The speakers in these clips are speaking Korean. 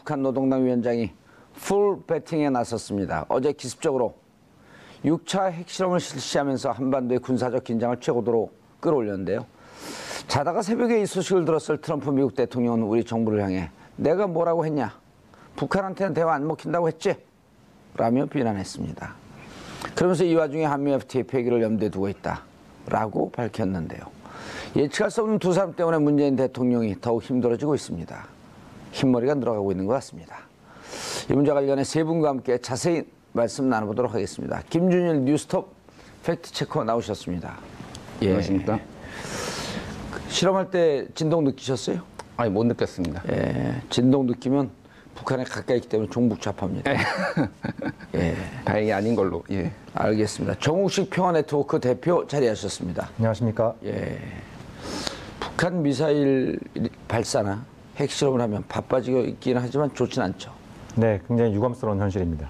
북한 노동당 위원장이 풀 배팅에 나섰습니다. 어제 기습적으로 6차 핵실험을 실시하면서 한반도의 군사적 긴장을 최고도로 끌어올렸는데요. 자다가 새벽에 이 소식을 들었을 트럼프 미국 대통령은 우리 정부를 향해 내가 뭐라고 했냐? 북한한테는 대화 안 먹힌다고 했지? 라며 비난했습니다. 그러면서 이 와중에 한미 FTA 폐기를 염두에 두고 있다라고 밝혔는데요. 예측할 수 없는 두 사람 때문에 문재인 대통령이 더욱 힘들어지고 있습니다. 흰머리가 늘어가고 있는 것 같습니다. 이 문제와 관련해 세 분과 함께 자세히 말씀 나눠보도록 하겠습니다. 김준일 뉴스톱 팩트체커 나오셨습니다. 예. 안녕하십니까? 실험할 때 진동 느끼셨어요? 아니, 못 느꼈습니다. 예, 진동 느끼면 북한에 가까이 있기 때문에 종북좌파입니다. 예. 다행히 아닌 걸로. 예. 알겠습니다. 정욱식 평화네트워크 대표 자리하셨습니다. 안녕하십니까? 예. 북한 미사일 발사나 핵실험을 하면 바빠지긴 하지만 좋진 않죠. 네, 굉장히 유감스러운 현실입니다.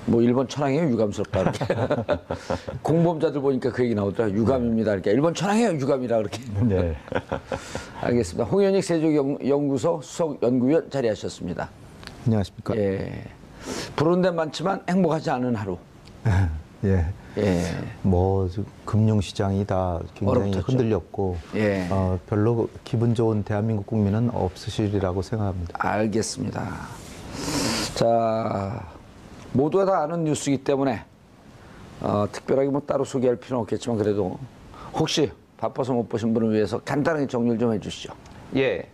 뭐 일본 천황이에요, 유감스럽다 이렇게. 공범자들 보니까 그 얘기 나오더라고요. 유감입니다 이렇게. 일본 천황이에요, 유감이라 그렇게. 네. 알겠습니다. 홍현익 세종연구소 수석 연구위원 자리하셨습니다. 안녕하십니까? 예. 부르는 데는 많지만 행복하지 않은 하루. 예. 예. 뭐 금융시장이 다 굉장히 어렵겠죠. 흔들렸고, 예. 별로 기분 좋은 대한민국 국민은 없으시리라고 생각합니다. 알겠습니다. 자, 모두가 다 아는 뉴스이기 때문에 특별하게 뭐 따로 소개할 필요는 없겠지만 그래도 혹시 바빠서 못 보신 분을 위해서 간단하게 정리를 좀 해주시죠. 예.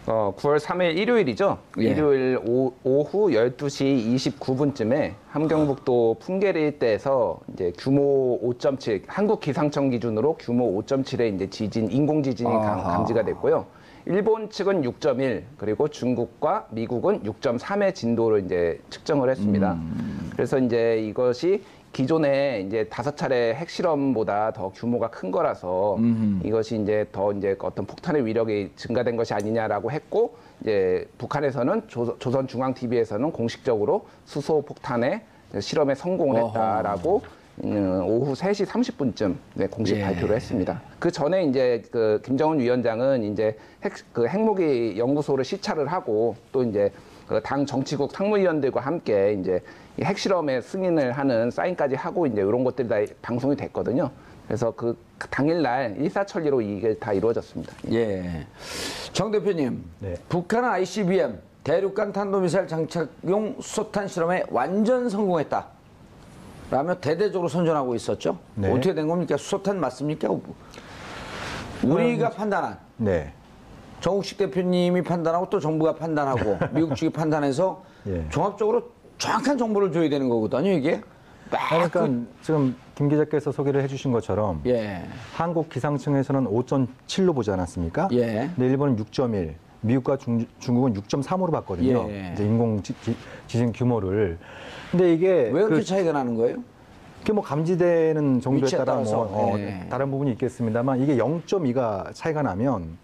9월 3일 일요일이죠. 예. 일요일 오후 12시 29분쯤에 함경북도 풍계리 일대에서 이제 규모 5.7, 한국 기상청 기준으로 규모 5.7의 이제 지진, 인공 지진이 감지가 됐고요. 일본 측은 6.1, 그리고 중국과 미국은 6.3의 진도를 이제 측정을 했습니다. 그래서 이제 이것이 기존에 이제 5차례 핵실험보다 더 규모가 큰 거라서 이것이 이제 더 이제 어떤 폭탄의 위력이 증가된 것이 아니냐라고 했고, 이제 북한에서는 조선중앙TV에서는 공식적으로 수소 폭탄의 실험에 성공을 했다라고 오후 3시 30분쯤 공식 발표를 했습니다. 그 전에 이제 그 김정은 위원장은 이제 핵무기 연구소를 시찰을 하고 또 이제 그 당 정치국 상무위원들과 함께 이제 이 핵실험에 승인을 하는 사인까지 하고 이제 이런 것들이 다 방송이 됐거든요. 그래서 그 당일날 일사천리로 이게 다 이루어졌습니다. 예. 정 대표님, 네. 북한은 ICBM 대륙간 탄도미사일 장착용 수소탄 실험에 완전 성공했다. 라며 대대적으로 선전하고 있었죠. 네. 어떻게 된 겁니까? 수소탄 맞습니까? 우리가 판단한. 네. 정욱식 대표님이 판단하고 또 정부가 판단하고 미국 측이 판단해서 예. 종합적으로 정확한 정보를 줘야 되는 거거든요, 이게. 그러니까 지금 김 기자께서 소개를 해주신 것처럼 예. 한국 기상청에서는 5.7로 보지 않았습니까? 예. 근데 일본은 6.1, 미국과 중국은 6.3으로 봤거든요. 예. 이제 인공 지진 규모를. 근데 이게 왜 그렇게 차이가 나는 거예요? 그게 뭐 감지되는 정도에 위치에 따라 따라서. 뭐 예. 다른 부분이 있겠습니다만 이게 0.2가 차이가 나면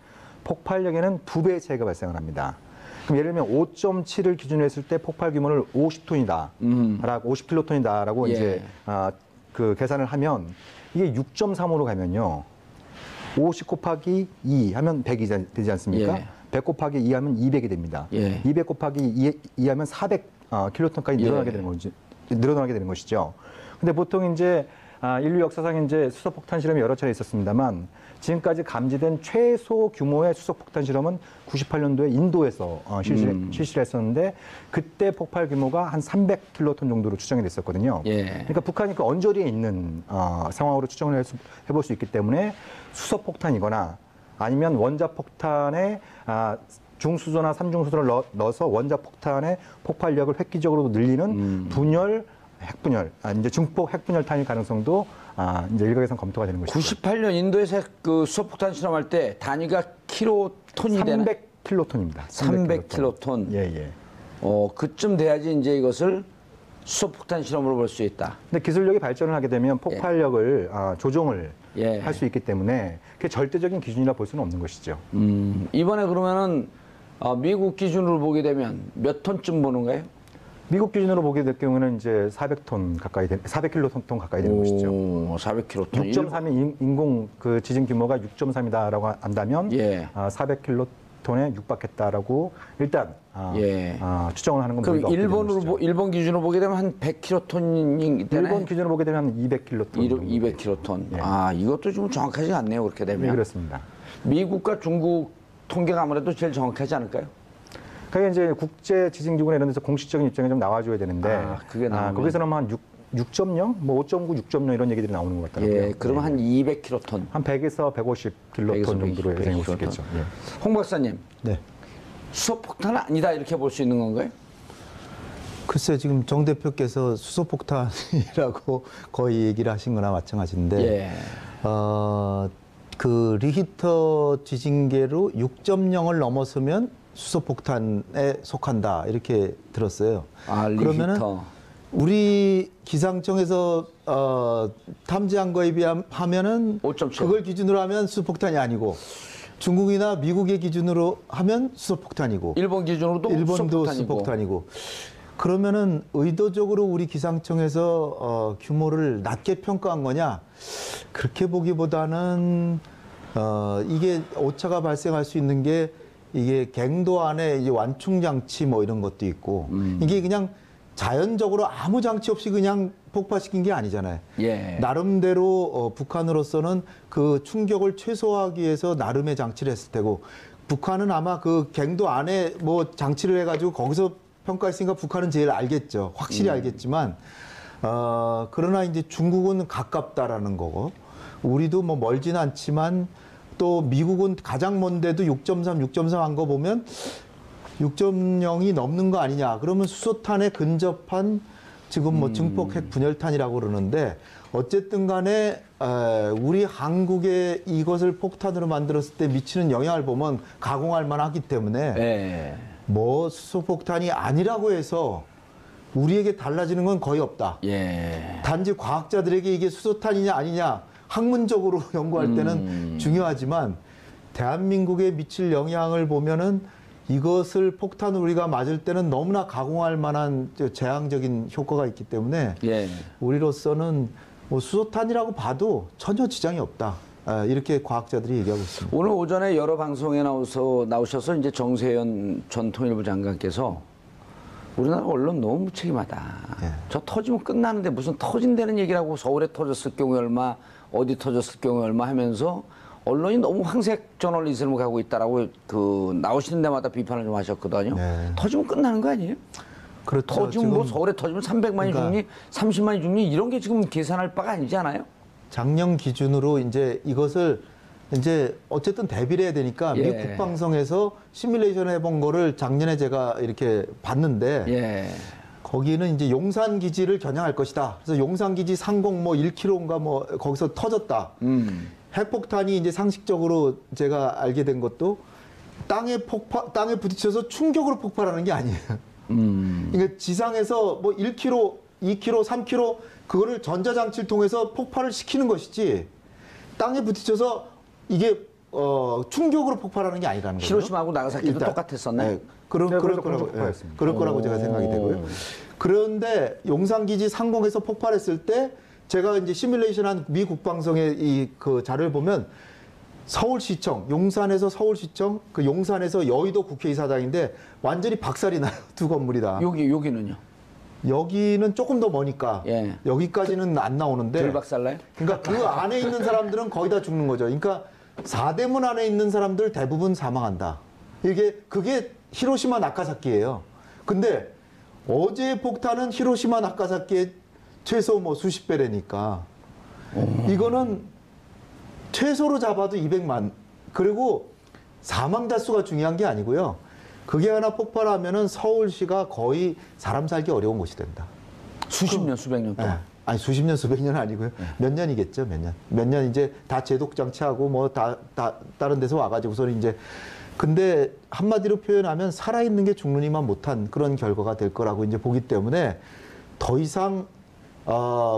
폭발력에는 2배의 차이가 발생을 합니다. 그럼 예를 들면 5.7을 기준으로 했을 때 폭발 규모를 50톤이다, 50킬로톤이다라고 예. 이제 그 계산을 하면 이게 6.3으로 가면요, 50 곱하기 2 하면 100이 되지 않습니까? 예. 100 곱하기 2 하면 200이 됩니다. 예. 200 곱하기 2 하면 400 킬로톤까지 늘어나게 되는 것이죠. 근데 보통 이제 인류 역사상 이제 수소폭탄 실험이 여러 차례 있었습니다만 지금까지 감지된 최소 규모의 수소폭탄 실험은 98년도에 인도에서 실시를 했었는데 그때 폭발 규모가 한 300킬로톤 정도로 추정이 됐었거든요. 예. 그러니까 북한이 그 언저리에 있는 상황으로 추정을 해볼 수 있기 때문에 수소폭탄이거나 아니면 원자폭탄에 중수소나 삼중수소를 넣어서 원자폭탄의 폭발력을 획기적으로 늘리는 분열, 핵분열, 이제 중폭 핵분열탄일 가능성도 이제 일각에서 검토가 되는 것이죠. 98년 인도에서 그 수소폭탄 실험할 때 단위가 킬로톤이 되는 300킬로톤입니다. 300킬로톤. 예, 예. 그쯤 돼야지 이제 이것을 수소폭탄 실험으로 볼 수 있다. 근데 기술력이 발전을 하게 되면 폭발력을 조종을 예. 할 수 있기 때문에 그게 절대적인 기준이라 볼 수는 없는 것이죠. 이번에 그러면은 미국 기준으로 보게 되면 몇 톤쯤 보는 거예요? 미국 기준으로 보게 될 경우는 이제 400톤 가까이 400킬로톤 가까이 되는 것이죠. 400킬로톤. 6.3이 인공 그 지진 규모가 6.3이다라고 한다면 예. 400킬로톤 킬로톤에 육박했다라고 일단 예. 추정을 하는 건 그럼 무리가 없게 되는 것이죠. 일본 기준으로 보게 되면 한 100킬로톤이 되네. 일본 기준으로 보게 되면 한 200킬로톤. 200킬로톤. 예. 아, 이것도 좀 정확하지 않네요. 그렇게 네, 되면. 그렇습니다. 미국과 중국 통계가 아무래도 제일 정확하지 않을까요? 그게 이제 국제 지진기구나 이런 데서 공식적인 입장이 좀 나와줘야 되는데 그게 나오면. 거기서는 한 6.0, 뭐 5.9, 6.0 이런 얘기들이 나오는 것 같더라고요. 예, 그러면 한 200킬로톤. 한 100에서 150킬로톤 정도로 예상해 볼 수 있겠죠. 예. 홍 박사님, 네. 수소폭탄은 아니다 이렇게 볼 수 있는 건가요? 글쎄 지금 정 대표께서 수소폭탄이라고 거의 얘기를 하신 거나 마찬가지인데 예. 그 리히터 지진계로 6.0을 넘어서면 수소폭탄에 속한다 이렇게 들었어요. 아, 리히터. 그러면은 우리 기상청에서 탐지한 거에 비하면은 5.7. 그걸 기준으로 하면 수소폭탄이 아니고 중국이나 미국의 기준으로 하면 수소폭탄이고 일본 기준으로도 일본도 수소폭탄이고. 수소폭탄이고 그러면은 의도적으로 우리 기상청에서 규모를 낮게 평가한 거냐 그렇게 보기보다는 이게 오차가 발생할 수 있는 게 이게 갱도 안에 이제 완충 장치 뭐 이런 것도 있고 이게 그냥 자연적으로 아무 장치 없이 그냥 폭파시킨 게 아니잖아요. 예. 나름대로 북한으로서는 그 충격을 최소화하기 위해서 나름의 장치를 했을 테고 북한은 아마 그 갱도 안에 뭐 장치를 해가지고 거기서 평가했으니까 북한은 제일 알겠죠. 확실히 알겠지만 그러나 이제 중국은 가깝다라는 거고 우리도 뭐 멀진 않지만 또 미국은 가장 먼데도 6.3, 6.3 한 거 보면 6.0이 넘는 거 아니냐. 그러면 수소탄에 근접한 지금 뭐 증폭 핵 분열탄이라고 그러는데 어쨌든 간에 우리 한국에 이것을 폭탄으로 만들었을 때 미치는 영향을 보면 가공할 만하기 때문에 예. 뭐 수소폭탄이 아니라고 해서 우리에게 달라지는 건 거의 없다. 예. 단지 과학자들에게 이게 수소탄이냐 아니냐 학문적으로 연구할 때는 중요하지만 대한민국에 미칠 영향을 보면은 이것을 폭탄으로 우리가 맞을 때는 너무나 가공할 만한 재앙적인 효과가 있기 때문에 예. 우리로서는 뭐 수소탄이라고 봐도 전혀 지장이 없다. 이렇게 과학자들이 얘기하고 있습니다. 오늘 오전에 여러 방송에 나오셔서 이제 정세현 전 통일부 장관께서 우리나라 언론 너무 무책임하다. 예. 저 터지면 끝나는데 무슨 터진다는 얘기라고 서울에 터졌을 경우에 얼마, 어디 터졌을 경우에 얼마 하면서 언론이 너무 황색 저널리즘을 가고 있다라고 그 나오시는 데마다 비판을 좀 하셨거든요. 네. 터지면 끝나는 거 아니에요? 그렇죠. 터지면 뭐 지금 서울에 터지면 300만이 그러니까 죽니, 30만이 죽니 이런 게 지금 계산할 바가 아니잖아요. 작년 기준으로 이제 이것을 이제 어쨌든 대비를 해야 되니까 예. 미국 국방성에서 시뮬레이션 해본 거를 작년에 제가 이렇게 봤는데 예. 거기는 이제 용산 기지를 겨냥할 것이다. 그래서 용산 기지 상공 뭐 1km인가 뭐 거기서 터졌다. 핵폭탄이 이제 상식적으로 제가 알게 된 것도 땅에 부딪혀서 충격으로 폭발하는 게 아니에요. 그러니까 지상에서 뭐 1km, 2km, 3km 그거를 전자장치를 통해서 폭발을 시키는 것이지 땅에 부딪혀서 이게 충격으로 폭발하는 게 아니라는 거예요. 히로시마하고 나가사키도 똑같았었네. 네, 그럴 거라고 제가 생각이 되고요. 그런데 용산기지 상공에서 폭발했을 때 제가 이제 시뮬레이션한 미 국방성의 이 그 자료를 보면 서울시청, 용산에서 서울시청, 그 용산에서 여의도 국회의사당인데 완전히 박살이 나요. 두 건물이 다. 여기는요? 여기는 조금 더 머니까 예. 여기까지는 안 나오는데 덜 박살나요? 그러니까 그 안에 있는 사람들은 거의 다 죽는 거죠. 그러니까 사대문 안에 있는 사람들 대부분 사망한다. 그게 히로시마 나카사키예요. 근데 어제의 폭탄은 히로시마 나카사키의 최소 뭐 수십 배래니까 이거는 최소로 잡아도 200만. 그리고 사망자 수가 중요한 게 아니고요. 그게 하나 폭발하면은 서울시가 거의 사람 살기 어려운 곳이 된다. 수십 년, 수백 년 동안. 네. 아니 수십 년, 수백 년은 아니고요. 몇 년이겠죠, 몇 년. 몇 년 이제 다 제독 장치하고 뭐 다른 데서 와가지고서는 이제 근데 한마디로 표현하면 살아있는 게 죽느니만 못한 그런 결과가 될 거라고 이제 보기 때문에 더 이상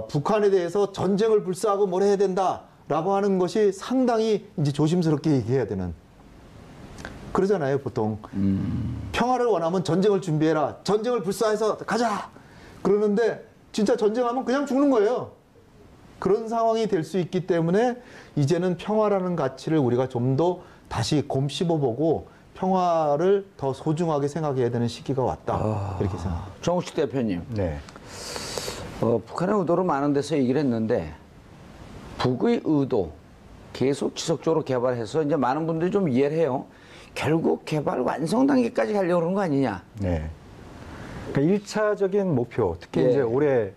북한에 대해서 전쟁을 불사하고 뭘 해야 된다라고 하는 것이 상당히 이제 조심스럽게 얘기해야 되는. 그러잖아요, 보통. 평화를 원하면 전쟁을 준비해라. 전쟁을 불사해서 가자. 그러는데 진짜 전쟁하면 그냥 죽는 거예요. 그런 상황이 될 수 있기 때문에 이제는 평화라는 가치를 우리가 좀 더 다시 곰씹어보고 평화를 더 소중하게 생각해야 되는 시기가 왔다. 이렇게 생각합니다. 정우식 대표님, 네. 북한의 의도를 많은 데서 얘기를 했는데 북의 의도 계속 지속적으로 개발해서 이제 많은 분들이 좀 이해를 해요. 결국 개발 완성 단계까지 가려고 그러는 거 아니냐. 네. 그러니까 1차적인 목표, 특히 예. 이제 올해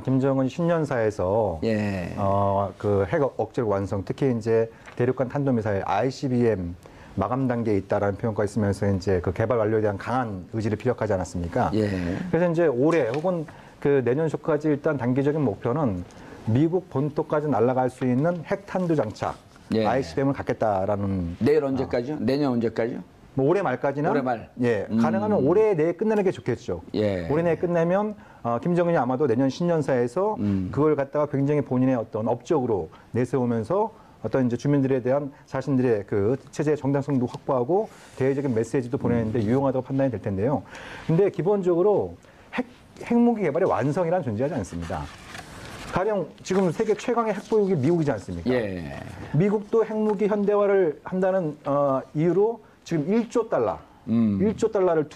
김정은 신년사에서 예. 그 핵 억제 완성, 특히 이제 대륙간 탄도미사일 ICBM 마감 단계에 있다라는 표현가 있으면서 이제 그 개발 완료에 대한 강한 의지를 피력하지 않았습니까? 예. 그래서 이제 올해 혹은 그 내년 초까지 일단 단기적인 목표는 미국 본토까지 날아갈 수 있는 핵탄두 장착 예. ICBM을 갖겠다라는 내일 언제까지요? 내년 언제까지요? 뭐 올해 말까지는 올해 말. 예 가능하면 올해 내에 끝내는 게 좋겠죠. 예. 올해 내에 끝내면 김정은이 아마도 내년 신년사에서 그걸 갖다가 굉장히 본인의 어떤 업적으로 내세우면서 어떤 이제 주민들에 대한 자신들의 그 체제의 정당성도 확보하고 대외적인 메시지도 보내는데 유용하다고 판단이 될 텐데요. 근데 기본적으로 핵무기 개발의 완성이란 존재하지 않습니다. 가령 지금 세계 최강의 핵보유국이 미국이지 않습니까? 예. 미국도 핵무기 현대화를 한다는 이유로 지금 1조 달러, 1조 달러를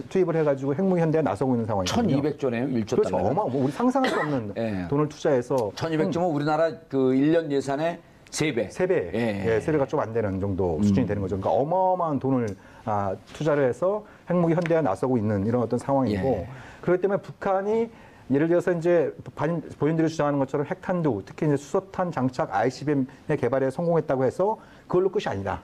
투입을 해가지고 핵무기 현대화에 나서고 있는 상황이거든요. 1200조네요. 1조 그렇죠. 달러. 우리 상상할 수 없는 예. 돈을 투자해서 1200조면 우리나라 그 1년 예산의 3배. 3배, 예. 3배가 좀 안 되는 정도 수준이 되는 거죠. 그러니까 어마어마한 돈을 투자를 해서 핵무기 현대화에 나서고 있는 이런 어떤 상황이고, 예. 그렇기 때문에 북한이 예를 들어서 이제 본인들이 주장하는 것처럼 핵탄두, 특히 이제 수소탄 장착 ICBM의 개발에 성공했다고 해서 그걸로 끝이 아니다.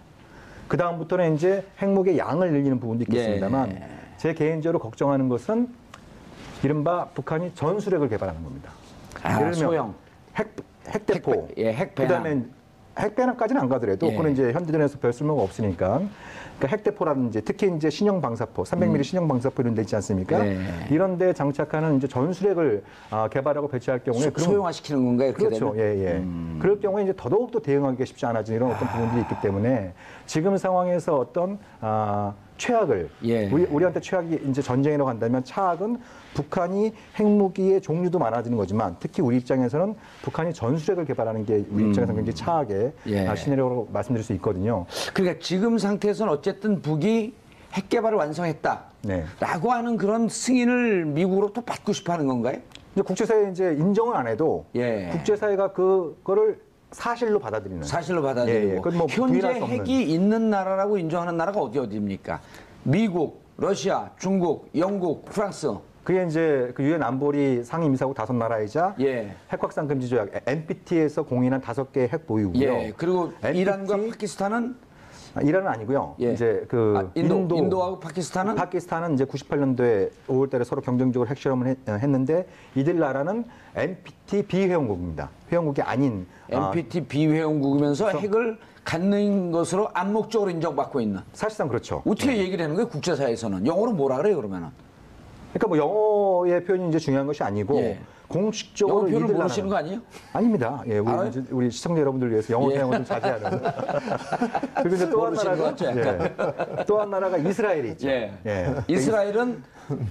그 다음부터는 이제 핵무기의 양을 늘리는 부분도 있겠습니다만, 예. 제 개인적으로 걱정하는 것은 이른바 북한이 전술핵을 개발하는 겁니다. 소형. 핵대포, 핵배낭. 그다음에 핵배낭까지는 안 가더라도 예. 그건 이제 현대전에서 별 쓸모가 없으니까. 그러니까 핵대포라든지 특히 이제 신형 방사포, 300mm 신형 방사포 이런 데 있지 않습니까? 예. 이런 데 장착하는 이제 전술핵을 개발하고 배치할 경우에 소형화시키는 건가요? 이렇게 그렇죠. 되면? 예, 예. 그럴 경우에 이제 더더욱 더 대응하기가 쉽지 않아지는 이런 어떤 부분들이 있기 때문에 지금 상황에서 어떤 최악을 예. 우리한테 최악이 이제 전쟁이라고 한다면 차악은 북한이 핵무기의 종류도 많아지는 거지만 특히 우리 입장에서는 북한이 전술핵을 개발하는 게 우리 입장에서는 굉장히 차악의 예. 시나리오로 말씀드릴 수 있거든요. 그러니까 지금 상태에서는 어쨌든 북이 핵 개발을 완성했다. 네. 라고 하는 그런 승인을 미국으로부터 받고 싶어 하는 건가요? 이제 국제사회 이제 인정을 안 해도 예. 국제사회가 그거를 사실로 받아들이는. 사실로 받아들이고. 예, 예. 그건 뭐 현재 부인할 수 없는. 핵이 있는 나라라고 인정하는 나라가 어디입니까? 미국, 러시아, 중국, 영국, 프랑스. 그게 이제 그 유엔 안보리 상임이사국 5나라이자 예. 핵 확산 금지 조약 NPT에서 공인한 5개의 핵 보유고요. 예. 그리고 NPT 이란과 파키스탄은 이란은 아니고요. 예. 이제 그 인도하고 파키스탄은 파키스탄은 이제 98년도에 5월달에 서로 경쟁적으로 핵실험을 했는데 이들 나라는 NPT 비회원국입니다. 회원국이 아닌 NPT 비회원국이면서 핵을 갖는 것으로 암묵적으로 인정받고 있는. 사실상 그렇죠. 어떻게 얘기를 하는 거예요? 국제사회에서는 영어로 뭐라 그래요? 그러면은 그러니까 뭐 영어의 표현이 이제 중요한 것이 아니고 예. 공식적으로 영어 표현을 이들 모르시는 거 나라는- 아니에요? 아닙니다. 예, 알아요? 우리 시청자 여러분들 위해서 영어 예. 사용을 좀 자제하는. 그리고 이제 또 한 모르시는 것 나라가 같죠, 또 한 나라가 이스라엘이 있죠. 예. 예. 이스라엘은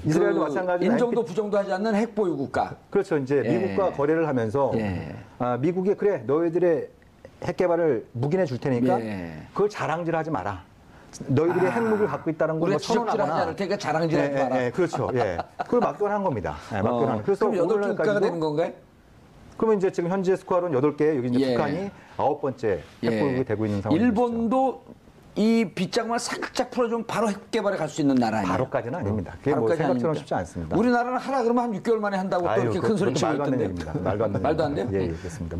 이스라엘도 마찬가지로 인정도 부정도 하지 않는 핵 보유 국가. 그렇죠. 이제 예. 미국과 거래를 하면서 예. 미국이 그래 너희들의 핵 개발을 묵인해 줄 테니까 예. 그걸 자랑질하지 마라. 너희들이 핵무기를 갖고 있다는 걸 우리가 뭐 지적질하지 선언하거나. 않을 테니까 자랑질하지 마라. 예, 그렇죠. 예. 그걸 막론한 겁니다. 예, 막론한. 그래서 그럼 8개 국가가 오늘날까지도- 되는 건가요? 그러면 이제 지금 현재 스코어는 8개, 여기 이제 예. 북한이 9번째 핵보유국이 되고 있는 상황이죠. 일본도 이 빗장만 살짝 풀어주면 바로 핵 개발에 갈 수 있는 나라 아니에요? 바로까지는 아닙니다. 그게 뭐 바로까지 생각처럼 아닙니까? 쉽지 않습니다. 우리나라는 하라 그러면 한 6개월 만에 한다고 또 이렇게 큰 소리 치고 말도 안 되는 있던데. 얘기입니다. 말도 안 되는 말도 안 돼요? 얘기입니다. 예, 예, 그렇습니다.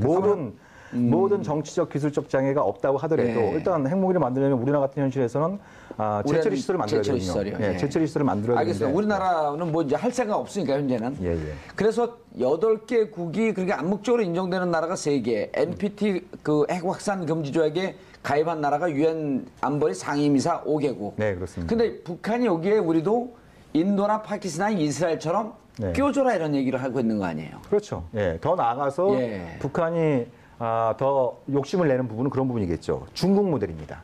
모든 정치적 기술적 장애가 없다고 하더라도 예. 일단 핵무기를 만들려면 우리나라 같은 현실에서는 제철 시설을 만들어야 제철 되거든요. 시설이요. 예, 예. 제철 시설을 만들어야 알겠습니다. 되는데 우리나라는 뭐 이제 할 생각 없으니까 현재는. 예, 예. 그래서 8개 국이 그렇게 암묵적으로 인정되는 나라가 3개. NPT 그 핵 확산 금지 조약에 가입한 나라가 유엔 안보리 상임이사 5개국. 네, 그렇습니다. 근데 북한이 여기에 우리도 인도나 파키스탄, 이스라엘처럼 네. 끼워줘라 이런 얘기를 하고 있는 거 아니에요? 그렇죠. 예, 더 나아가서 예. 북한이 더 욕심을 내는 부분은 그런 부분이겠죠. 중국 모델입니다.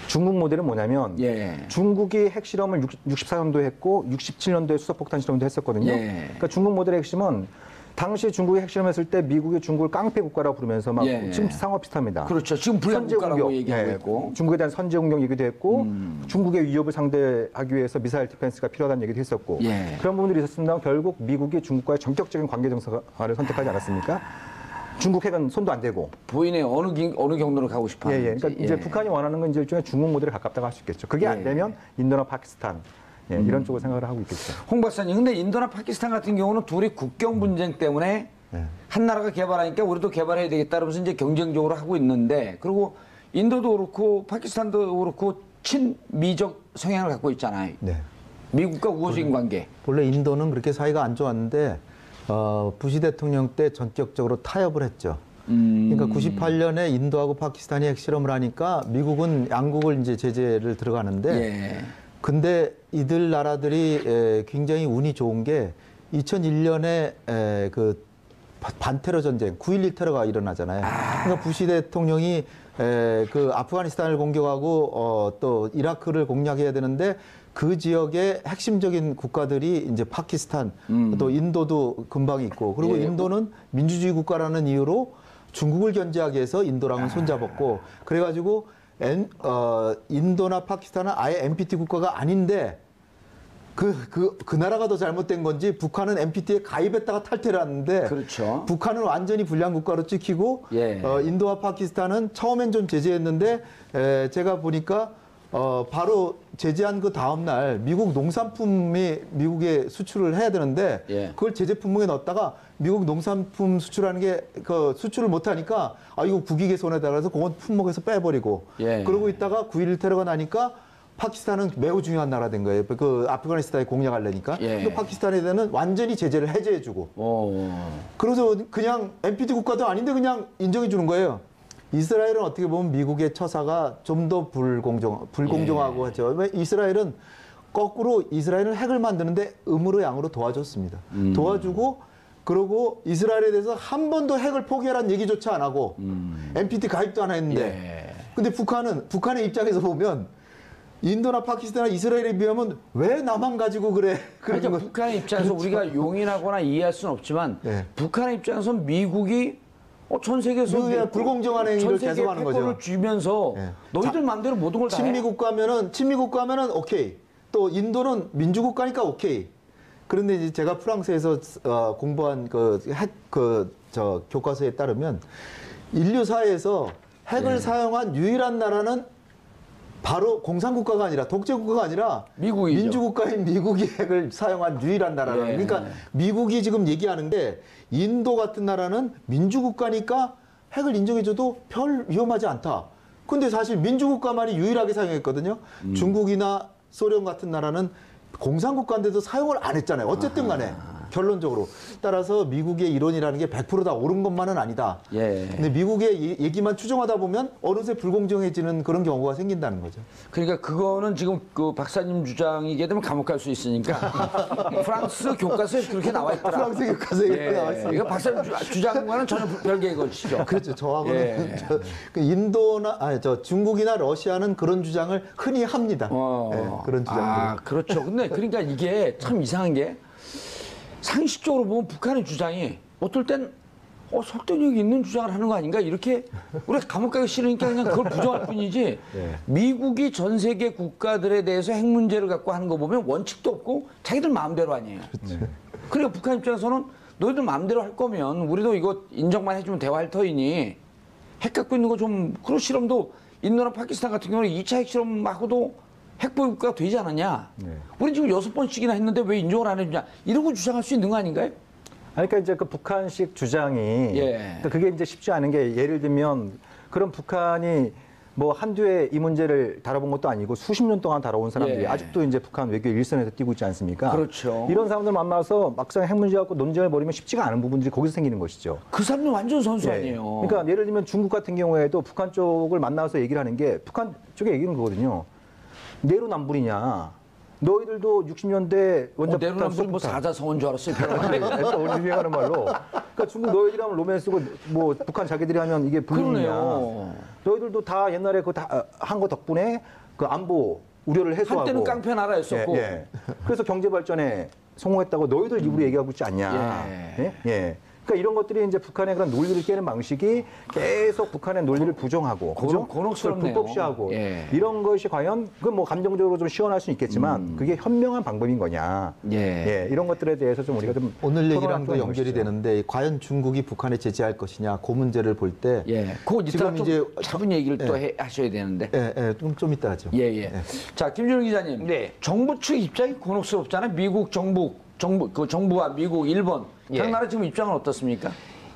중국 모델은 뭐냐면 예. 중국이 핵실험을 64년도에 했고 67년도에 수소폭탄 실험도 했었거든요. 예. 그러니까 중국 모델의 핵심은 당시 중국이 핵실험했을 때 미국이 중국을 깡패 국가라고 부르면서 막 예. 지금 상황 비슷합니다. 그렇죠. 지금 불량국가라고 얘기하고 예. 있고. 중국에 대한 선제 공격 얘기도 했고 중국의 위협을 상대하기 위해서 미사일 디펜스가 필요하다는 얘기도 했었고 예. 그런 부분들이 있었습니다. 결국 미국이 중국과의 전격적인 관계 정상화를 선택하지 않았습니까? 중국 핵은 손도 안 대고. 부인의 어느 경로로 가고 싶어 예, 예. 하는지. 그러니까 이제 북한이 원하는 건 이제 일종의 중국 모델에 가깝다고 할 수 있겠죠. 그게 안 예. 되면 인도나 파키스탄 이런 쪽으로 생각을 하고 있겠죠. 홍 박사님, 근데 인도나 파키스탄 같은 경우는 둘이 국경 분쟁 때문에 한 나라가 개발하니까 우리도 개발해야 되겠다 그러면서 이제 경쟁적으로 하고 있는데, 그리고 인도도 그렇고 파키스탄도 그렇고 친미적 성향을 갖고 있잖아요. 네. 미국과 우호적인 관계. 원래 인도는 그렇게 사이가 안 좋았는데 부시 대통령 때 전격적으로 타협을 했죠. 그러니까 98년에 인도하고 파키스탄이 핵실험을 하니까 미국은 양국을 이제 제재를 들어가는데 예. 근데 이들 나라들이 굉장히 운이 좋은 게 2001년에 그 반테러 전쟁, 9.11 테러가 일어나잖아요. 그러니까 부시 대통령이 그 아프가니스탄을 공격하고 또 이라크를 공략해야 되는데 그 지역의 핵심적인 국가들이 이제 파키스탄, 또 인도도 근방에 있고, 그리고 예. 인도는 민주주의 국가라는 이유로 중국을 견제하기 위해서 인도랑은 손잡았고, 그래가지고 인도나 파키스탄은 아예 NPT 국가가 아닌데 그 나라가 더 잘못된 건지 북한은 NPT에 가입했다가 탈퇴를 하는데 그렇죠. 북한은 완전히 불량 국가로 찍히고 예. 인도와 파키스탄은 처음엔 좀 제재했는데 제가 보니까 바로 제재한 그 다음 날 미국 농산품이 미국에 수출을 해야 되는데 예. 그걸 제재 품목에 넣었다가 미국 농산품 수출하는 게 그 수출을 못 하니까 이거 국익의 손에다 그래서 그건 품목에서 빼버리고 예. 그러고 있다가 9.11 테러가 나니까 파키스탄은 매우 중요한 나라 된 거예요. 그 아프가니스탄에 공략하려니까. 예. 그 파키스탄에 대해서는 완전히 제재를 해제해주고. 그래서 그냥 NPT 국가도 아닌데 그냥 인정해 주는 거예요. 이스라엘은 어떻게 보면 미국의 처사가 좀 더 불공정하고 하죠. 왜 이스라엘은 거꾸로 이스라엘은 핵을 만드는데 음으로 양으로 도와줬습니다. 도와주고 그러고 이스라엘에 대해서 한 번도 핵을 포기하라는 얘기조차 안 하고 NPT 가입도 안 했는데 예. 근데 북한의 입장에서 보면 인도나 파키스탄이나 이스라엘에 비하면 왜 나만 가지고 그래? 그러니까 북한의 입장에서 우리가 용인하거나 이해할 수는 없지만 네. 북한의 입장에서는 미국이 전 세계에서 미국이 불공정한 행위를 계속하는 거죠. 패권을 쥐면서 네. 너희들 마음대로 모든 걸 다 해. 친미 국가면은 오케이. 또 인도는 민주국가니까 오케이. 그런데 이제 제가 프랑스에서 공부한 교과서에 따르면 인류사에서 핵을 사용한 유일한 나라는 바로 공산국가가 아니라 독재국가가 아니라 미국이죠. 민주국가인 미국이 핵을 사용한 유일한 나라라는. 예. 그러니까 미국이 지금 얘기하는 게 인도 같은 나라는 민주국가니까 핵을 인정해줘도 별 위험하지 않다. 근데 사실 민주국가만이 유일하게 사용했거든요. 중국이나 소련 같은 나라는 공산국가인데도 사용을 안 했잖아요. 어쨌든 간에 결론적으로. 따라서 미국의 이론이라는 게 100% 다 옳은 것만은 아니다. 예. 근데 미국의 얘기만 추정하다 보면 어느새 불공정해지는 그런 경우가 생긴다는 거죠. 그러니까 그거는 지금 그 박사님 주장이게 되면 감옥 갈 수 있으니까 프랑스 교과서에 그렇게 나와 있더라. 프랑스 교과서에 예. 나와 있습니다. 이거 박사님 주장과는 전혀 별개의 것이죠. 그렇죠. 저하고는 예. 중국이나 러시아는 그런 주장을 흔히 합니다. 그런 주장들. 그렇죠. 근데 그러니까 이게 참 이상한 게 상식적으로 보면 북한의 주장이 어떨 땐 설득력이 있는 주장을 하는 거 아닌가 이렇게 우리가 감옥 가기 싫으니까 그냥 그걸 부정할 뿐이지 미국이 전 세계 국가들에 대해서 핵 문제를 갖고 하는 거 보면 원칙도 없고 자기들 마음대로 아니에요. 그러니까 북한 입장에서는 너희들 마음대로 할 거면 우리도 이거 인정만 해주면 대화할 터이니 핵 갖고 있는 거 좀 그런 실험도 인도나 파키스탄 같은 경우는 2차 핵 실험하고도 핵보유국가가 되지 않았냐? 우리 지금 6번씩이나 했는데 왜 인정을 안 해주냐? 이러고 주장할 수 있는 거 아닌가요? 그러니까 이제 그 북한식 주장이 그러니까 그게 이제 쉽지 않은 게 예를 들면 그런 북한이 뭐 한두 해 이 문제를 다뤄본 것도 아니고 수십 년 동안 다뤄온 사람들이 아직도 이제 북한 외교 일선에서 뛰고 있지 않습니까? 그렇죠. 이런 사람들 만나서 막상 핵 문제 갖고 논쟁을 벌이면 쉽지가 않은 부분들이 거기서 생기는 것이죠. 그 사람들 완전 선수 아니에요. 그러니까 예를 들면 중국 같은 경우에도 북한 쪽을 만나서 얘기를 하는 게 북한 쪽에 얘기는 거거든요. 내로남불이냐. 너희들도 60년대 원자 내로남불 뭐 사자성어인 줄 알았어요. 오늘 유행하는 말로. 그러니까 중국 너희들이 하면 로맨스고 뭐 북한 자기들이 하면 이게 불륜이냐. 너희들도 다 옛날에 그 다 한 거 덕분에 그 안보 우려를 해소하고. 한때는 깡패 나라였었고. 그래서 경제 발전에 성공했다고 너희들 입으로 얘기하고 있지 않냐. 그러니까 이런 것들이 이제 북한의 그런 논리를 깨는 방식이 계속 북한의 논리를 부정하고, 그죠? 곤혹스럽네요. 불법시하고 예. 이런 것이 과연 그건 뭐 감정적으로 좀 시원할 수는 있겠지만 그게 현명한 방법인 거냐? 예. 이런 것들에 대해서 좀 우리가 좀 오늘 토론할 얘기랑도 필요가 연결이 있는 것이죠. 되는데 과연 중국이 북한에 제재할 것이냐 그 문제를 볼 때 예. 그거 이따가 지금 좀 이제 차분 얘기를 또 하셔야 되는데. 좀 이따 하죠. 예, 예. 자, 김준호 기자님. 네. 정부 측 입장이 곤혹스럽잖아요. 미국 정부와 미국, 일본. 예. 각 나라 지금 입장은 어떻습니까?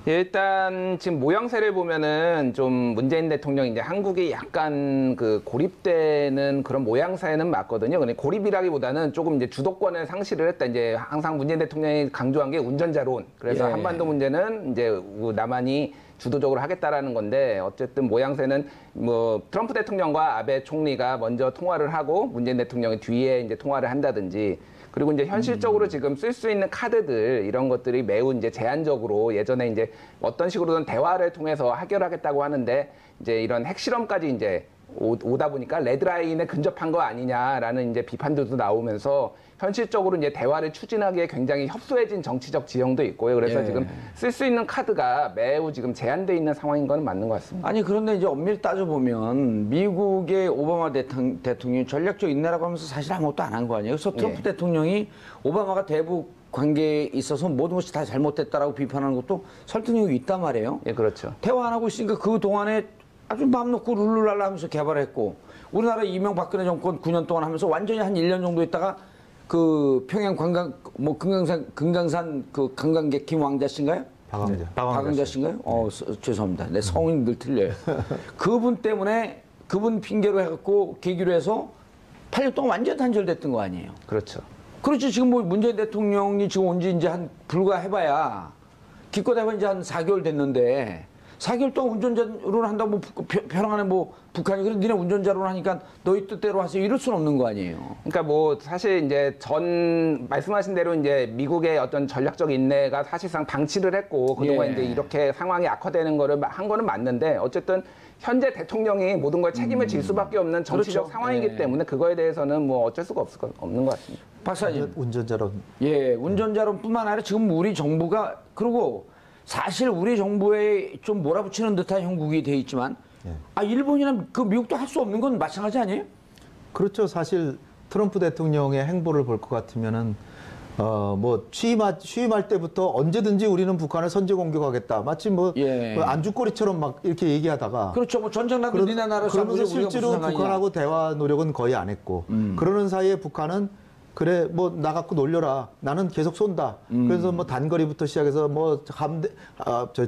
일단 지금 모양새를 보면은 좀 문재인 대통령이 이제 한국이 약간 그 고립되는 그런 모양새는 맞거든요. 근데 고립이라기보다는 조금 이제 주도권을 상실을 했다. 이제 항상 문재인 대통령이 강조한 게 운전자론. 그래서 예. 한반도 문제는 이제 남한이 주도적으로 하겠다라는 건데 어쨌든 모양새는 뭐 트럼프 대통령과 아베 총리가 먼저 통화를 하고 문재인 대통령이 뒤에 이제 통화를 한다든지 그리고 이제 현실적으로 지금 쓸 수 있는 카드들 이런 것들이 매우 이제 제한적으로 예전에 이제 어떤 식으로든 대화를 통해서 해결하겠다고 하는데 이제 이런 핵실험까지 이제 오다 보니까 레드라인에 근접한 거 아니냐라는 이제 비판들도 나오면서 현실적으로 이제 대화를 추진하기에 굉장히 협소해진 정치적 지형도 있고요. 그래서 예. 지금 쓸 수 있는 카드가 매우 지금 제한돼 있는 상황인 건 맞는 것 같습니다. 아니, 그런데 이제 엄밀히 따져보면 미국의 오바마 대통령이 전략적 인내라고 하면서 사실 아무것도 안 한 거 아니에요? 그래서 트럼프 예. 대통령이 오바마가 대북 관계에 있어서 모든 것이 다 잘못됐다라고 비판하는 것도 설득력이 있단 말이에요. 예, 그렇죠. 대화 안 하고 있으니까 그 동안에 아주 맘 놓고 룰루랄라 하면서 개발했고 우리나라 이명박근혜 정권 9년 동안 하면서 완전히 한 1년 정도 있다가 그 평양 금강산 그 관광객 김왕자 씨인가요? 박광자. 박광자 씨인가요? 죄송합니다. 내 성이 늘 틀려요. 그분 때문에 그분 핑계로 해갖고 계기로 해서 8년 동안 완전 단절됐던 거 아니에요. 그렇죠. 그렇죠. 지금 뭐 문재인 대통령이 지금 온 지 이제 한 불과 해봐야 기껏 해봐 이제 한 4개월 됐는데 4개월 동안 운전자로는 한다고 뭐 벼랑안에 뭐 북한이 그래 니네 운전자로는 하니까 너희 뜻대로 하세요 이럴 수는 없는 거 아니에요. 그러니까 뭐 사실 이제 말씀하신 대로 이제 미국의 어떤 전략적 인내가 사실상 방치를 했고 그동안 예. 이제 이렇게 상황이 악화되는 거를 한 거는 맞는데 어쨌든 현재 대통령이 모든 걸 책임을 질 수밖에 없는 정치적 그렇죠. 상황이기 예. 때문에 그거에 대해서는 뭐 어쩔 수가 없는 것 같습니다. 박사님. 운전자로 예, 운전자론뿐만 아니라 지금 우리 정부가 그리고 사실 우리 정부에 좀 몰아붙이는 듯한 형국이 돼 있지만 일본이나 그 미국도 할 수 없는 건 마찬가지 아니에요? 그렇죠. 사실 트럼프 대통령의 행보를 볼 것 같으면은 뭐 취임할 때부터 언제든지 우리는 북한을 선제 공격하겠다. 마치 뭐 예. 안주거리처럼 막 이렇게 얘기하다가 그렇죠. 뭐 전쟁 나도 니네 나라 그러면서 싸우고 우리가 실제로 무슨 상관이냐. 북한하고 대화 노력은 거의 안 했고 그러는 사이에 북한은 그래 뭐 나 갖고 놀려라 나는 계속 쏜다 그래서 뭐 단거리부터 시작해서 뭐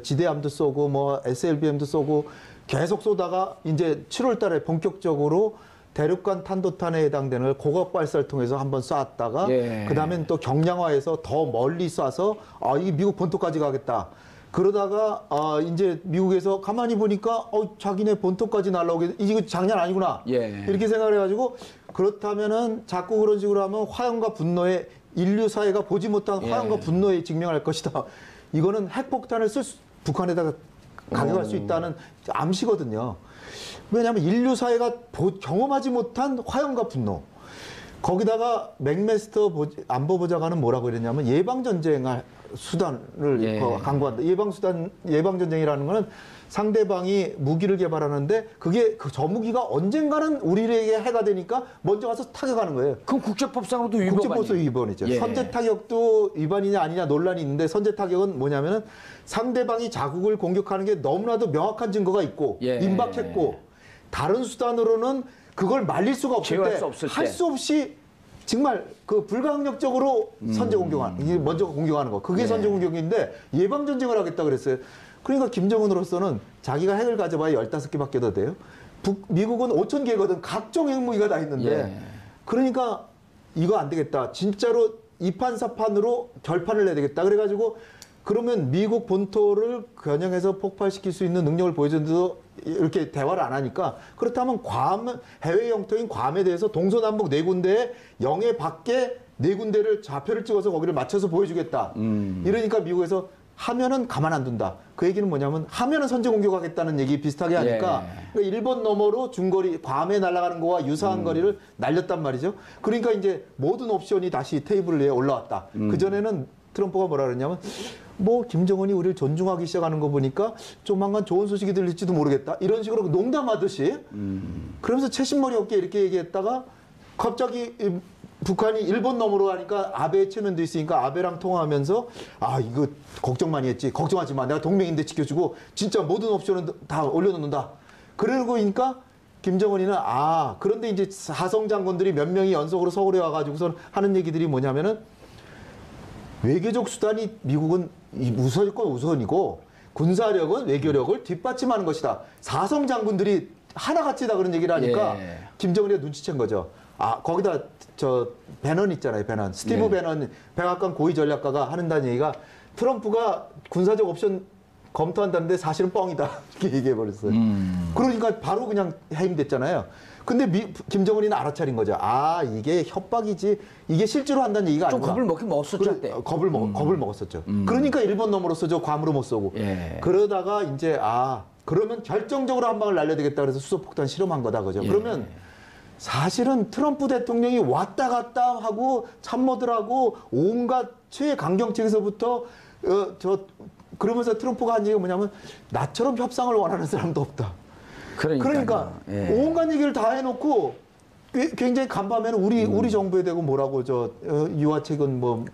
지대함도 쏘고 뭐 SLBM도 쏘고 계속 쏘다가 이제 7월 달에 본격적으로 대륙간 탄도탄에 해당되는 고각 발사를 통해서 한번 쐈다가 예. 그다음엔 또 경량화해서 더 멀리 쏴서 이 미국 본토까지 가겠다. 그러다가 이제 미국에서 가만히 보니까 자기네 본토까지 날라오게 이거 장난 아니구나. 예. 이렇게 생각을 해가지고 그렇다면은 자꾸 그런 식으로 하면 화염과 분노에 인류 사회가 보지 못한 화염과 분노에 직면할 것이다. 이거는 핵폭탄을 북한에다가 가격할 수 있다는 암시거든요. 왜냐하면 인류 사회가 경험하지 못한 화염과 분노. 거기다가 맥메스터 안보보좌관은 뭐라고 그랬냐면 예방전쟁할 수단을 강구한다. 예방전쟁이라는 거는 상대방이 무기를 개발하는데 그게 저 무기가 언젠가는 우리에게 해가 되니까 먼저 가서 타격하는 거예요. 그럼 국제법상으로도 위법 국제법상 아니에요? 위반이죠. 예. 선제 타격도 위반이냐 아니냐 논란이 있는데 선제 타격은 뭐냐면은 상대방이 자국을 공격하는 게 너무나도 명확한 증거가 있고 예. 임박했고 다른 수단으로는 그걸 말릴 수가 없을 제어할 때 수 없을 할 때. 수 없이 정말 그 불가항력적으로 선제 공격하는 이게 먼저 공격하는 거 그게 선제 공격인데 예방 전쟁을 하겠다 그랬어요. 그러니까 김정은으로서는 자기가 핵을 가져봐야 15개밖에 더 돼요. 미국은 5,000개거든. 각종 핵무기가 다 있는데 그러니까 이거 안 되겠다. 진짜로 이판사판으로 결판을 내야 되겠다. 그래가지고 그러면 미국 본토를 겨냥해서 폭발시킬 수 있는 능력을 보여줬는데도 이렇게 대화를 안 하니까 그렇다면 해외 영토인 괌에 대해서 동서남북 4군데에 영해 밖에 4군데를 좌표를 찍어서 거기를 맞춰서 보여주겠다. 이러니까 미국에서 하면은 가만 안 둔다. 그 얘기는 뭐냐면 하면은 선제 공격하겠다는 얘기 비슷하게 하니까 그러니까 일본 너머로 중거리 괌에 날아가는 거와 유사한 거리를 날렸단 말이죠. 그러니까 이제 모든 옵션이 다시 테이블 위에 올라왔다. 그전에는 트럼프가 뭐라 그랬냐면 뭐 김정은이 우리를 존중하기 시작하는 거 보니까 조만간 좋은 소식이 들릴지도 모르겠다. 이런 식으로 농담하듯이 그러면서 채신머리 없게 이렇게 얘기했다가 갑자기 북한이 일본 넘어가니까 아베 체면도 있으니까 아베랑 통화하면서 아 이거 걱정 많이 했지. 걱정하지 마. 내가 동맹인데 지켜주고 진짜 모든 옵션은 다 올려놓는다. 그러고 있으니까 김정은이는 아 그런데 이제 사성 장군들이 몇 명이 연속으로 서울에 와가지고선 하는 얘기들이 뭐냐면은 외교적 수단이 미국은 우선일 건 우선이고 군사력은 외교력을 뒷받침하는 것이다. 사성 장군들이 하나같이다 그런 얘기를 하니까 예. 김정은이가 눈치챈 거죠. 아 거기다 저 배넌 있잖아요. 배넌 스티브 예. 배넌 백악관 고위 전략가가 하는다는 얘기가 트럼프가 군사적 옵션 검토한다는데 사실은 뻥이다 이렇게 얘기해 버렸어요. 그러니까 바로 그냥 해임됐잖아요. 근데 김정은이는 알아차린 거죠. 아 이게 협박이지 이게 실제로 한다는 얘기가 좀 아니구나. 겁을 먹긴 먹었었죠. 그때. 겁을 먹었었죠. 그러니까 일본 너머로서 저 괌으로 못 쏘고 예. 그러다가 이제 아 그러면 결정적으로 한 방을 날려야 되겠다 그래서 수소폭탄 실험한 거다 그죠. 예. 그러면 사실은 트럼프 대통령이 왔다 갔다 하고 참모들하고 온갖 최강경책에서부터 그러면서 트럼프가 한 얘기가 뭐냐면 나처럼 협상을 원하는 사람도 없다. 그러니까 예. 온갖 얘기를 다 해놓고 굉장히 간밤에는 우리 정부에 대고 뭐라고 유화책은 뭐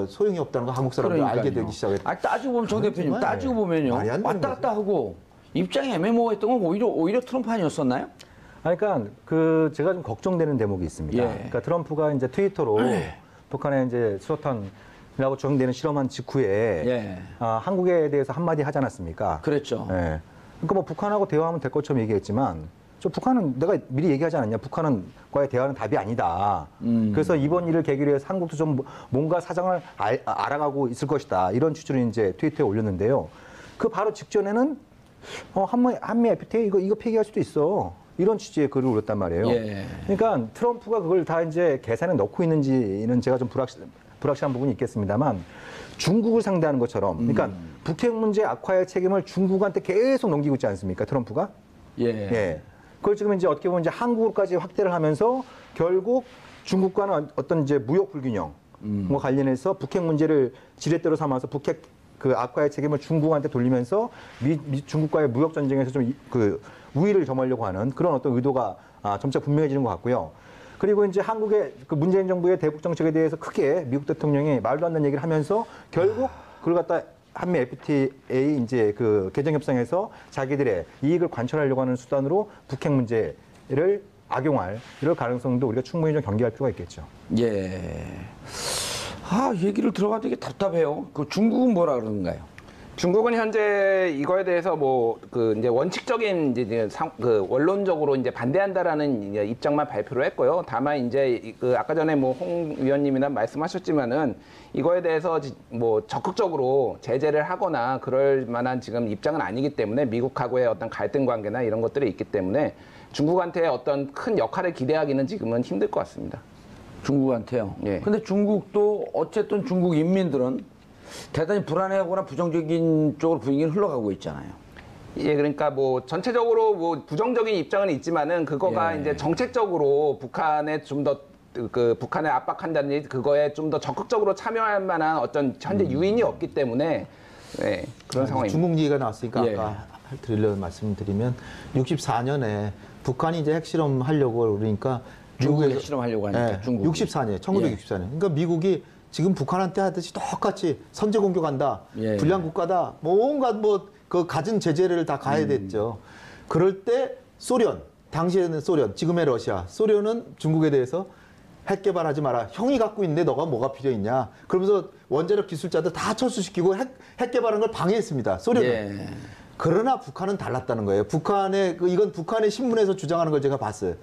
소용이 없다는 거 한국 사람들 알게 되기 시작했다. 아, 따지고 보면 정 대표님 정말 따지고 보면요 말이 안 되는 왔다 갔다 하고 입장이 애매모호했던 건 오히려 트럼프 아니었었나요? 그러니까 제가 좀 걱정되는 대목이 있습니다. 예. 그러니까 트럼프가 이제 트위터로 북한의 이제 수소탄이라고 주장되는 실험한 직후에 예. 한국에 대해서 한마디 하지 않았습니까? 그랬죠. 예. 그러니까 뭐 북한하고 대화하면 될 것처럼 얘기했지만 북한은 내가 미리 얘기하지 않았냐. 북한과의 대화는 답이 아니다. 그래서 이번 일을 계기로 해서 한국도 좀 뭔가 사정을 알아가고 있을 것이다. 이런 취지로 이제 트위터에 올렸는데요. 그 바로 직전에는 한미 FTA 이거 폐기할 수도 있어. 이런 취지의 글을 올렸단 말이에요. 예. 그러니까 트럼프가 그걸 다 이제 계산에 넣고 있는지는 제가 좀 불확실한 부분이 있겠습니다만 중국을 상대하는 것처럼 그러니까 북핵 문제 악화의 책임을 중국한테 계속 넘기고 있지 않습니까? 트럼프가? 예. 그걸 지금 이제 어떻게 보면 이제 한국까지 확대를 하면서 결국 중국과는 어떤 이제 무역 불균형 뭐 관련해서 북핵 문제를 지렛대로 삼아서 북핵 그 악화의 책임을 중국한테 돌리면서 중국과의 무역 전쟁에서 좀 우위를 점하려고 하는 그런 어떤 의도가 점차 분명해지는 것 같고요. 그리고 이제 한국의 그 문재인 정부의 대북 정책에 대해서 크게 미국 대통령이 말도 안 되는 얘기를 하면서 결국 그걸 갖다 한미 FTA 이제 그 개정 협상에서 자기들의 이익을 관철하려고 하는 수단으로 북핵 문제를 악용할 이럴 가능성도 우리가 충분히 좀 경계할 필요가 있겠죠. 예. 얘기를 들어가도 되게 답답해요. 그 중국은 뭐라 그러는가요? 중국은 현재 이거에 대해서 이제 원칙적인 원론적으로 이제 반대한다라는 이제 입장만 발표를 했고요. 다만 이제 아까 전에 홍 위원님이나 말씀하셨지만은 이거에 대해서 적극적으로 제재를 하거나 그럴 만한 지금 입장은 아니기 때문에 미국하고의 어떤 갈등 관계나 이런 것들이 있기 때문에 중국한테 어떤 큰 역할을 기대하기는 지금은 힘들 것 같습니다. 중국한테요. 예. 근데 중국도 어쨌든 중국 인민들은 대단히 불안해하거나 부정적인 쪽으로 분위기는 흘러가고 있잖아요. 예, 그러니까 전체적으로 부정적인 입장은 있지만은 그거가 예. 이제 정책적으로 북한에 좀 더 북한을 압박한다는 일 그거에 좀 더 적극적으로 참여할 만한 어떤 현재 유인이 없기 때문에 그런 상황입니다. 중국 얘기가 나왔으니까 예. 아까 드리려는 말씀드리면 64년에 북한이 이제 핵실험 하려고 그러니까 중국에 핵실험하려고 하니까 중국이. 64년, 1964년. 그러니까 미국이 지금 북한한테 하듯이 똑같이 선제 공격한다, 예. 불량 국가다, 온갖 그 가진 제재를 다 가해야 됐죠. 그럴 때 당시에는 지금의 러시아, 소련은 중국에 대해서 핵 개발하지 마라. 형이 갖고 있는데 너가 뭐가 필요 있냐. 그러면서 원자력 기술자들 다 철수시키고 핵 개발하는 걸 방해했습니다. 소련은. 예. 그러나 북한은 달랐다는 거예요. 이건 북한의 신문에서 주장하는 걸 제가 봤어요.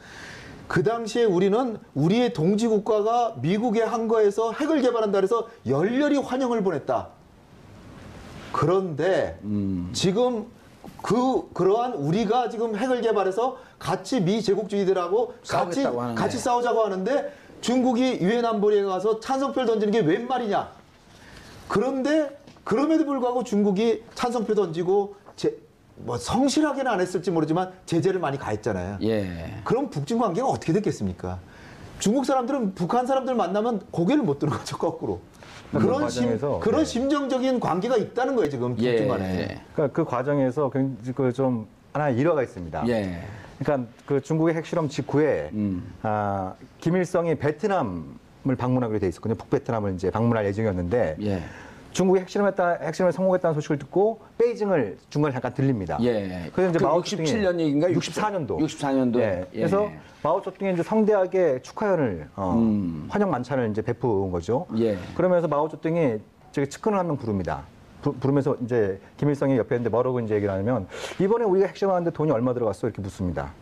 그 당시에 우리는 우리의 동지 국가가 미국에 한 거에서 핵을 개발한다 그래서 열렬히 환영을 보냈다. 그런데 지금 그러한 우리가 지금 핵을 개발해서 같이 미 제국주의들하고 같이 싸우자고 하는데 중국이 유엔 안보리에 가서 찬성표를 던지는 게 웬 말이냐. 그런데 그럼에도 불구하고 중국이 찬성표 던지고 성실하게는 안 했을지 모르지만 제재를 많이 가했잖아요. 예. 그럼 북중 관계가 어떻게 됐겠습니까? 중국 사람들은 북한 사람들 만나면 고개를 못 드는 거죠, 거꾸로. 그런 심정적인 관계가 있다는 거예요, 지금 둘 중 간에. 그러니까 그 과정에서 좀 하나 일화가 있습니다. 예. 그러니까 그 중국의 핵실험 직후에 김일성이 베트남을 방문하기로 돼 있었거든요. 북베트남을 이제 방문할 예정이었는데 예. 중국이 핵실험에 성공했다는 소식을 듣고 베이징을 중간에 잠깐 들립니다. 예. 그래서 이제 그 마오쩌둥이 67년 얘기인가? 64년도. 64년도. 예. 예. 그래서 마오쩌둥이 이제 성대하게 축하연을 환영 만찬을 이제 베푼 거죠. 예. 그러면서 마오쩌둥이 저기 측근을 한 명 부릅니다. 부르면서 이제 김일성이 옆에 있는데 뭐라고 이제 얘기를 하냐면 이번에 우리가 핵실험하는데 돈이 얼마 들어갔어? 이렇게 묻습니다.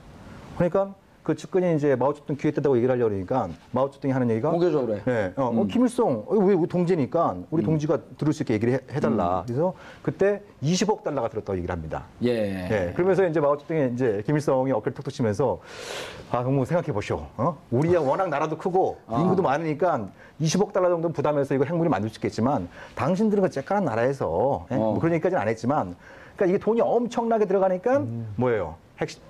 그러니까 그 측근이 이제 마오쩌둥 귀에 떼다고 얘기를 하려고 그러니까 마오쩌둥이 하는 얘기가 공개적으로 해. 예, 김일성, 우리 동지니까 우리 동지가 들을 수 있게 얘기를 해달라. 그래서 그때 20억 달러가 들었다고 얘기를 합니다. 예. 예, 그러면서 이제 마오쩌둥이 이제 김일성이 어깨를 툭툭 치면서 너무 생각해 보시오. 우리야 워낙 나라도 크고 인구도 많으니까 20억 달러 정도 부담해서 이거 핵무기 만들 수 있겠지만 당신들은 그 쬐깐한 나라에서 뭐 그런 얘기까지는 안 했지만 그러니까 이게 돈이 엄청나게 들어가니까 뭐예요?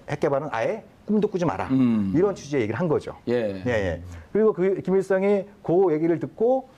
핵 개발은 아예 꿈도 꾸지 마라. 이런 취지의 얘기를 한 거죠. 예. 예. 그리고 그 김일성이 그 얘기를 듣고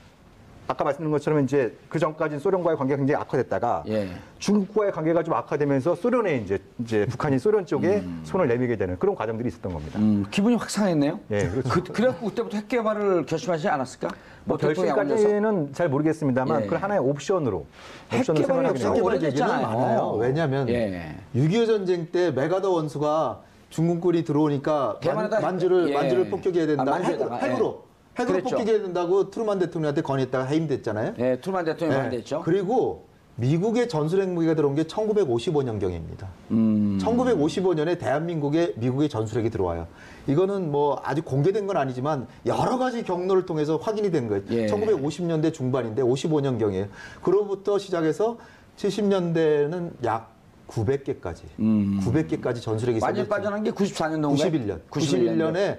아까 말씀드린 것처럼 이제 그 전까지 소련과의 관계가 굉장히 악화됐다가 예. 중국과의 관계가 좀 악화되면서 소련에 이제 북한이 소련 쪽에 손을 내밀게 되는 그런 과정들이 있었던 겁니다. 기분이 확 상했네요. 예, 그렇죠. 그래갖고 그때부터 핵 개발을 결심하지 않았을까? 뭐 대통령이 올려서? 결심까지는 잘 모르겠습니다만 예. 그걸 하나의 옵션으로 핵 개발이 생각하게 없어요. 되는 오래됐- 얘기는 오래됐잖아요. 많아요. 왜냐하면 예. 6.25 전쟁 때 메가더 원수가 중국군이 들어오니까 대만에다 만주를 폭격해야 된다. 만주에다가, 핵으로 그랬죠. 폭격해야 된다고 트루만 대통령한테 건의했다가 해임됐잖아요. 예, 트루만 대통령이 반대했죠. 그리고 미국의 전술 핵무기가 들어온 게 1955년경입니다. 1955년에 대한민국에 미국의 전술핵이 들어와요. 이거는 뭐 아직 공개된 건 아니지만 여러 가지 경로를 통해서 확인이 된 거예요. 예. 1950년대 중반인데 55년경이에요. 그로부터 시작해서 70년대는 약 900개까지, 900개까지 전술핵이 완전 쏘였죠. 빠져난 게 94년도인가요? 91년에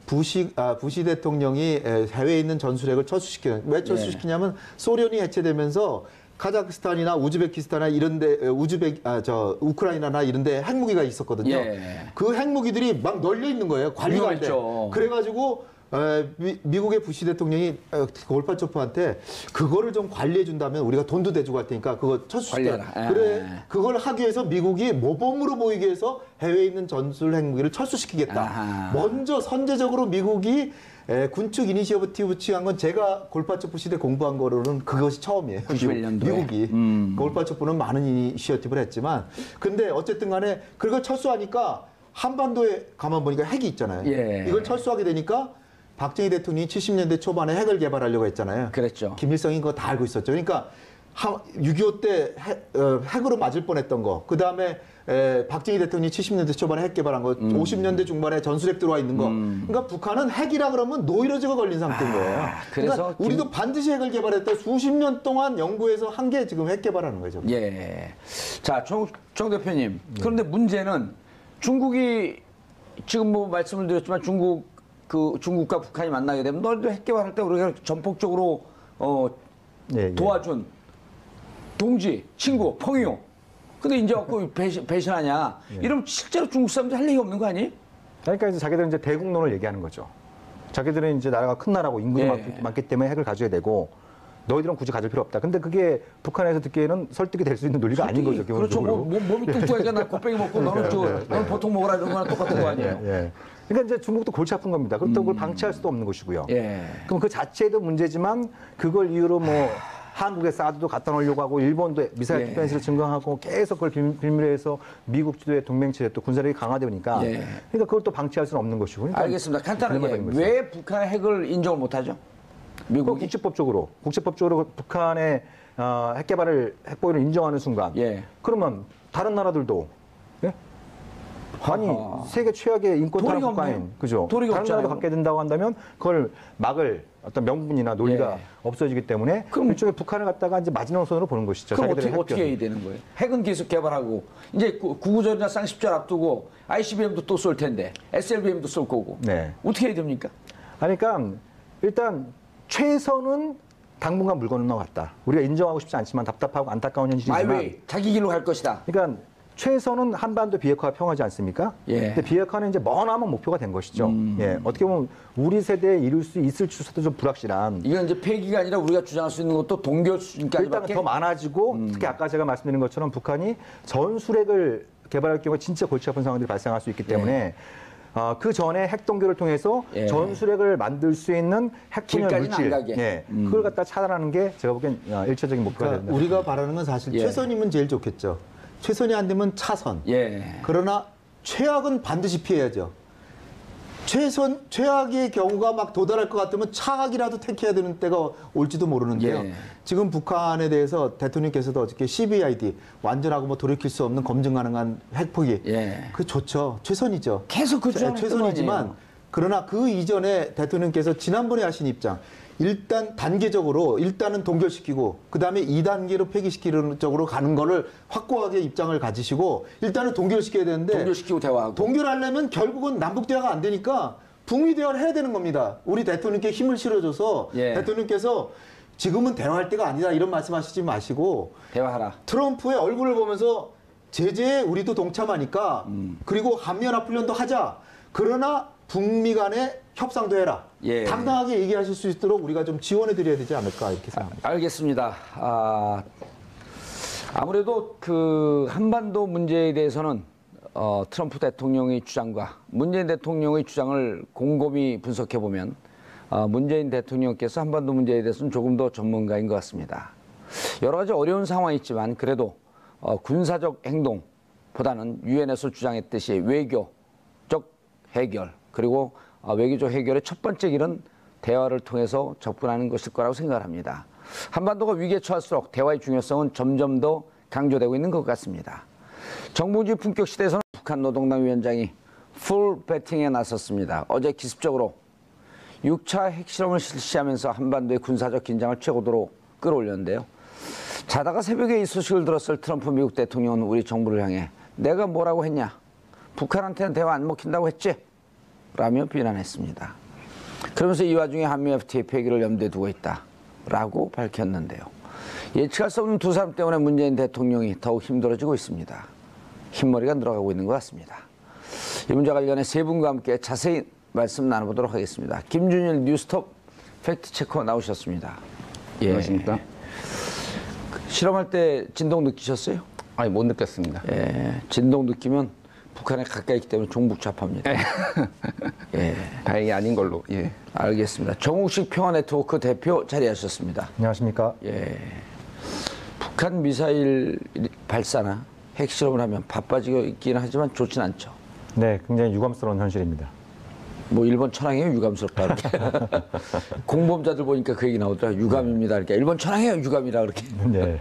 부시 대통령이 해외에 있는 전술핵을 철수시키는. 왜 철수시키냐면 소련이 해체되면서 카자흐스탄이나 우즈베키스탄이나 이런데 우크라이나나 이런데 핵무기가 있었거든요. 예. 그 핵무기들이 막 널려 있는 거예요. 관리가 안 돼. 위험했죠. 그래가지고 미국의 부시 대통령이 골바초프한테 그거를 좀 관리해 준다면 우리가 돈도 대주고 할 테니까 그거 철수시켜. 관리해라. 그래 그걸 하기 위해서 미국이 모범으로 보이기 위해서 해외에 있는 전술 핵무기를 철수시키겠다. 아하. 먼저 선제적으로 미국이 군축 이니시어티브 취한 건 제가 골바초프 시대 공부한 거로는 그것이 처음이에요. 91년도에. 미국이. 골바초프는 많은 이니시어티브를 했지만 근데 어쨌든 간에 그걸 철수하니까 한반도에 가만 보니까 핵이 있잖아요. 예. 이걸 철수하게 되니까 박정희 대통령이 70년대 초반에 핵을 개발하려고 했잖아요. 그랬죠. 김일성이 그거 다 알고 있었죠. 그러니까 6.25 때 핵으로 맞을 뻔했던 거. 그 다음에 박정희 대통령이 70년대 초반에 핵 개발한 거, 50년대 중반에 전술핵 들어와 있는 거. 그러니까 북한은 핵이라 그러면 노이로제가 걸린 상태인 거예요. 그래서 그러니까 우리도 반드시 핵을 개발했다. 수십 년 동안 연구해서 한 게 지금 핵 개발하는 거죠. 예. 자, 정 대표님. 그런데 문제는 중국이 지금 뭐 말씀을 드렸지만 중국과 북한이 만나게 되면 너희도 핵 개발할 때 우리가 전폭적으로 도와준 동지, 친구, 펑이요. 근데 이제 그 배신하냐? 이러면 실제로 중국 사람들 할 얘기 없는 거 아니에요? 그러니까 이제 자기들은 이제 대국론을 얘기하는 거죠. 자기들은 이제 나라가 큰 나라고 인구도 많기 때문에 핵을 가져야 되고 너희들은 굳이 가질 필요 없다. 근데 그게 북한에서 듣기에는 설득이 될 수 있는 논리가 아닌 거죠. 그렇죠. 몸이 뚱뚱하니까 나 곱빼기 먹고 너는 보통 먹으라 이런 거랑 똑같은 거 아니에요? 예. 그러니까 이제 중국도 골치 아픈 겁니다. 그렇다고 그걸 방치할 수도 없는 것이고요. 예. 그럼 그 자체도 문제지만 그걸 이유로 뭐 한국에 사드도 갖다 놓으려고 하고 일본도 미사일 디펜스를 증강하고 계속 그걸 빌미해서 미국 주도의 동맹체에 또 군사력이 강화되니까 그러니까 그걸 또 방치할 수는 없는 것이고. 그러니까 알겠습니다. 간단하게 왜 북한의 핵을 인정을 못하죠? 미국이? 국제법적으로 북한의 핵보유를 인정하는 순간 그러면 다른 나라들도 아니 세계 최악의 인권 탄압 국가인 그죠? 다른 나라도 갖게 된다고 한다면 그걸 막을 어떤 명분이나 논리가 없어지기 때문에 그럼 일종의 북한을 갖다가 이제 마지노선으로 보는 것이죠. 그럼 어떻게 해야 되는 거예요? 핵은 계속 개발하고 이제 구구절이나 쌍십절 앞두고 ICBM도 또 쏠 텐데 SLBM도 쏠 거고 어떻게 해야 됩니까? 그러니까 일단 최선은 당분간 물 건너갔다. 우리가 인정하고 싶지 않지만 답답하고 안타까운 현실이지만 자기 길로 갈 것이다. 그러니까 최선은 한반도 비핵화 평화지 않습니까? 예. 근데 비핵화는 이제 머나먼 목표가 된 것이죠. 예. 어떻게 보면 우리 세대에 이룰 수 있을 수도 좀 불확실한. 이건 이제 폐기가 아니라 우리가 주장할 수 있는 것도 동결 일단은 수준까지밖에. 더 많아지고 특히 아까 제가 말씀드린 것처럼 북한이 전술핵을 개발할 경우에 진짜 골치 아픈 상황들이 발생할 수 있기 때문에 그 전에 핵 동결을 통해서 예. 전술핵을 만들 수 있는 핵 분열 길까지는 물질, 안 가게. 예, 그걸 갖다 차단하는 게 제가 보기엔 일차적인 목표가 그러니까 됩니다. 우리가 바라는 건 사실 예. 최선이면 제일 좋겠죠. 최선이 안 되면 차선. 예. 그러나 최악은 반드시 피해야죠. 최악의 경우가 막 도달할 것 같으면 차악이라도 택해야 되는 때가 올지도 모르는데요. 예. 지금 북한에 대해서 대통령께서도 어저께 CBID 완전하고 뭐 돌이킬 수 없는 검증 가능한 핵포기. 예. 그 좋죠. 최선이죠. 계속 그 주장을 했던 거 최선이지만 아니에요? 그러나 그 이전에 대통령께서 지난번에 하신 입장 일단 단계적으로 일단은 동결시키고 그다음에 2단계로 폐기시키는 쪽으로 가는 거를 확고하게 입장을 가지시고 일단은 동결시켜야 되는데 동결시키고 대화하고. 동결하려면 결국은 남북 대화가 안 되니까 북미 대화를 해야 되는 겁니다. 우리 대통령께 힘을 실어줘서 예. 대통령께서 지금은 대화할 때가 아니다 이런 말씀하시지 마시고 대화하라. 트럼프의 얼굴을 보면서 제재에 우리도 동참하니까 그리고 한미연합훈련도 하자. 그러나 북미 간에 협상도 해라. 예. 당당하게 얘기하실 수 있도록 우리가 좀 지원해 드려야 되지 않을까 이렇게 생각합니다. 알겠습니다. 아무래도 그 한반도 문제에 대해서는 트럼프 대통령의 주장과 문재인 대통령의 주장을 곰곰이 분석해 보면 문재인 대통령께서 한반도 문제에 대해서는 조금 더 전문가인 것 같습니다. 여러 가지 어려운 상황이 있지만 그래도 군사적 행동보다는 유엔에서 주장했듯이 외교적 해결 그리고 외교적 해결의 첫 번째 길은 대화를 통해서 접근하는 것일 거라고 생각을 합니다. 한반도가 위기에 처할수록 대화의 중요성은 점점 더 강조되고 있는 것 같습니다. 정봉주의 품격 시대에서는 북한 노동당 위원장이 풀 배팅에 나섰습니다. 어제 기습적으로 6차 핵실험을 실시하면서 한반도의 군사적 긴장을 최고도로 끌어올렸는데요. 자다가 새벽에 이 소식을 들었을 트럼프 미국 대통령은 우리 정부를 향해 내가 뭐라고 했냐? 북한한테는 대화 안 먹힌다고 했지? 라며 비난했습니다. 그러면서 이 와중에 한미 FTA 폐기를 염두에 두고 있다라고 밝혔는데요. 예측할 수 없는 두 사람 때문에 문재인 대통령이 더욱 힘들어지고 있습니다. 흰머리가 늘어가고 있는 것 같습니다. 이 문제와 관련해 세 분과 함께 자세히 말씀 나눠보도록 하겠습니다. 김준일 뉴스톱 팩트체커 나오셨습니다. 안녕하십니까? 실험할 때 진동 느끼셨어요? 아니, 못 느꼈습니다. 예, 진동 느끼면 북한에 가까이 있기 때문에 종북좌파입니다. 예, 다행히 아닌 걸로. 예. 알겠습니다. 정욱식 평화네트워크 대표 자리하셨습니다. 안녕하십니까? 예, 북한 미사일 발사나 핵실험을 하면 바빠지긴 하지만 좋진 않죠. 네, 굉장히 유감스러운 현실입니다. 뭐 일본 천황이에요 유감스럽다 그렇게. 공범자들 보니까 그 얘기 나오더라. 유감입니다. 그러니까 일본 천황이에요 유감이라 그렇게. 네.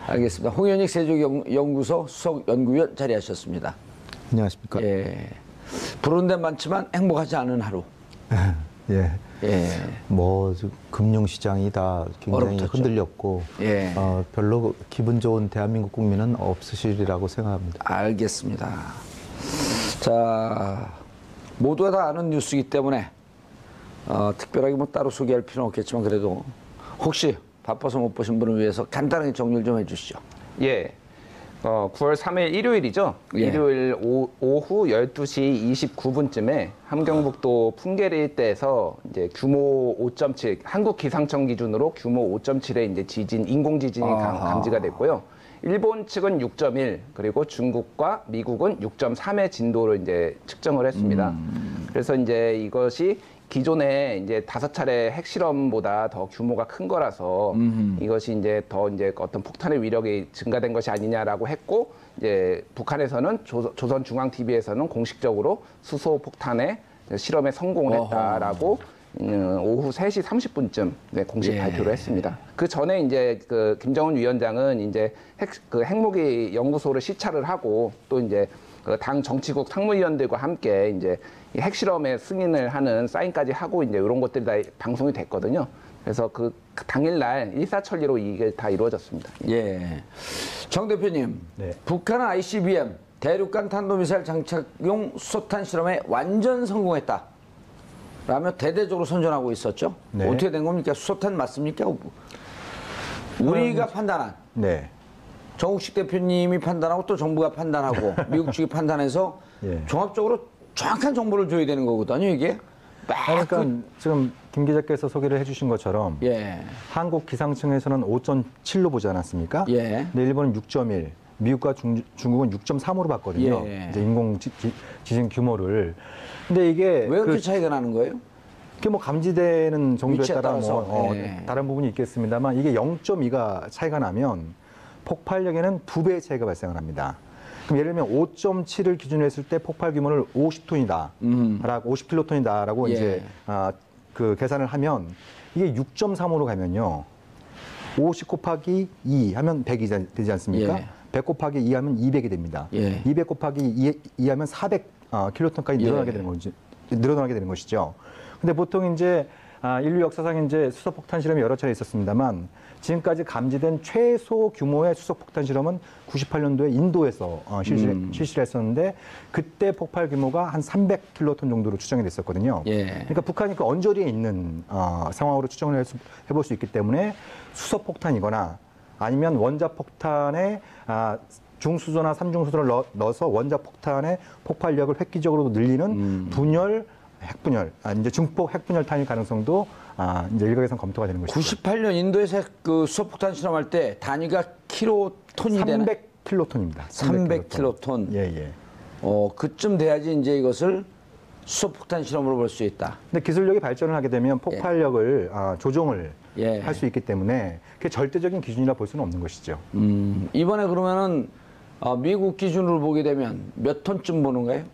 알겠습니다. 홍현익 세종연구소 수석 연구위원 자리하셨습니다. 안녕하십니까? 예, 부르는 데는 많지만 행복하지 않은 하루. 예. 예, 뭐 금융시장이 다 굉장히 어렵겠죠. 흔들렸고 예. 별로 기분 좋은 대한민국 국민은 없으시리라고 생각합니다. 알겠습니다. 자, 모두가 다 아는 뉴스이기 때문에 특별하게 뭐 따로 소개할 필요는 없겠지만 그래도 혹시 바빠서 못 보신 분을 위해서 간단하게 정리를 좀 해주시죠. 예. 9월 3일 일요일이죠. 예. 일요일 오후 12시 29분쯤에 함경북도 풍계리 일대에서 이제 규모 5.7, 한국 기상청 기준으로 규모 5.7의 이제 지진, 인공 지진이 감지가 됐고요. 일본 측은 6.1, 그리고 중국과 미국은 6.3의 진도를 이제 측정을 했습니다. 그래서 이제 이것이 기존에 이제 5차례 핵실험보다 더 규모가 큰 거라서 이것이 이제 더 이제 어떤 폭탄의 위력이 증가된 것이 아니냐라고 했고, 이제 북한에서는 조선중앙TV에서는 공식적으로 수소 폭탄의 실험에 성공을 했다라고 오후 3시 30분쯤 공식 발표를 했습니다. 그 전에 이제 그 김정은 위원장은 이제 핵무기 연구소를 시찰을 하고 또 이제 그 당 정치국 상무위원들과 함께 이제 이 핵실험에 승인을 하는 사인까지 하고 이제 이런 것들이 다 방송이 됐거든요. 그래서 그 당일날 일사천리로 이게 다 이루어졌습니다. 예, 정 대표님, 네. 북한은 ICBM 대륙간 탄도미사일 장착용 수소탄 실험에 완전 성공했다. 라며 대대적으로 선전하고 있었죠. 네. 어떻게 된 겁니까? 수소탄 맞습니까? 우리가 판단한 네. 정욱식 대표님이 판단하고 또 정부가 판단하고 미국 측이 판단해서 예. 종합적으로 정확한 정보를 줘야 되는 거거든요, 이게. 그러니까 지금 김 기자께서 소개를 해주신 것처럼 예. 한국 기상청에서는 5.7로 보지 않았습니까? 예. 근데 일본은 6.1, 미국과 중국은 6.3으로 봤거든요. 예. 이제 인공 지진 규모를. 근데 이게 왜 그렇게 차이가 나는 거예요? 그게 뭐 감지되는 정도에 위치에 따라 따라서. 뭐 예. 다른 부분이 있겠습니다만 이게 0.2가 차이가 나면 폭발력에는 2배의 차이가 발생을 합니다. 그럼 예를 들면 5.7을 기준으로 했을 때 폭발 규모를 50톤이다, 50킬로톤이다라고 예. 이제 그 계산을 하면 이게 6.3으로 가면요, 50 곱하기 2 하면 100이 되지 않습니까? 예. 100 곱하기 2 하면 200이 됩니다. 예. 200 곱하기 2 하면 400 킬로톤까지 늘어나게 예. 되는 거지. 늘어나게 되는 것이죠. 근데 보통 이제 인류 역사상 이제 수소폭탄 실험이 여러 차례 있었습니다만 지금까지 감지된 최소 규모의 수소폭탄 실험은 98년도에 인도에서 실시를 했었는데 그때 폭발 규모가 한 300킬로톤 정도로 추정이 됐었거든요. 예. 그러니까 북한이 그 언저리에 있는 상황으로 추정을 해볼 수 있기 때문에 수소폭탄이거나 아니면 원자폭탄에 중수소나 삼중수소를 넣어서 원자폭탄의 폭발력을 획기적으로 늘리는 분열, 핵분열, 이제 중폭 핵분열탄일 가능성도 이제 일각에서는 검토가 되는 것이죠. 98년 인도에서 그 수소폭탄 실험할 때 단위가 킬로톤이 되나? 300킬로톤입니다. 300킬로톤. 예, 예. 그쯤 돼야지 이제 이것을 수소폭탄 실험으로 볼 수 있다. 근데 기술력이 발전을 하게 되면 폭발력을 조정을 예. 할 수 있기 때문에 그게 절대적인 기준이라 볼 수는 없는 것이죠. 이번에 그러면은 미국 기준으로 보게 되면 몇 톤쯤 보는가요?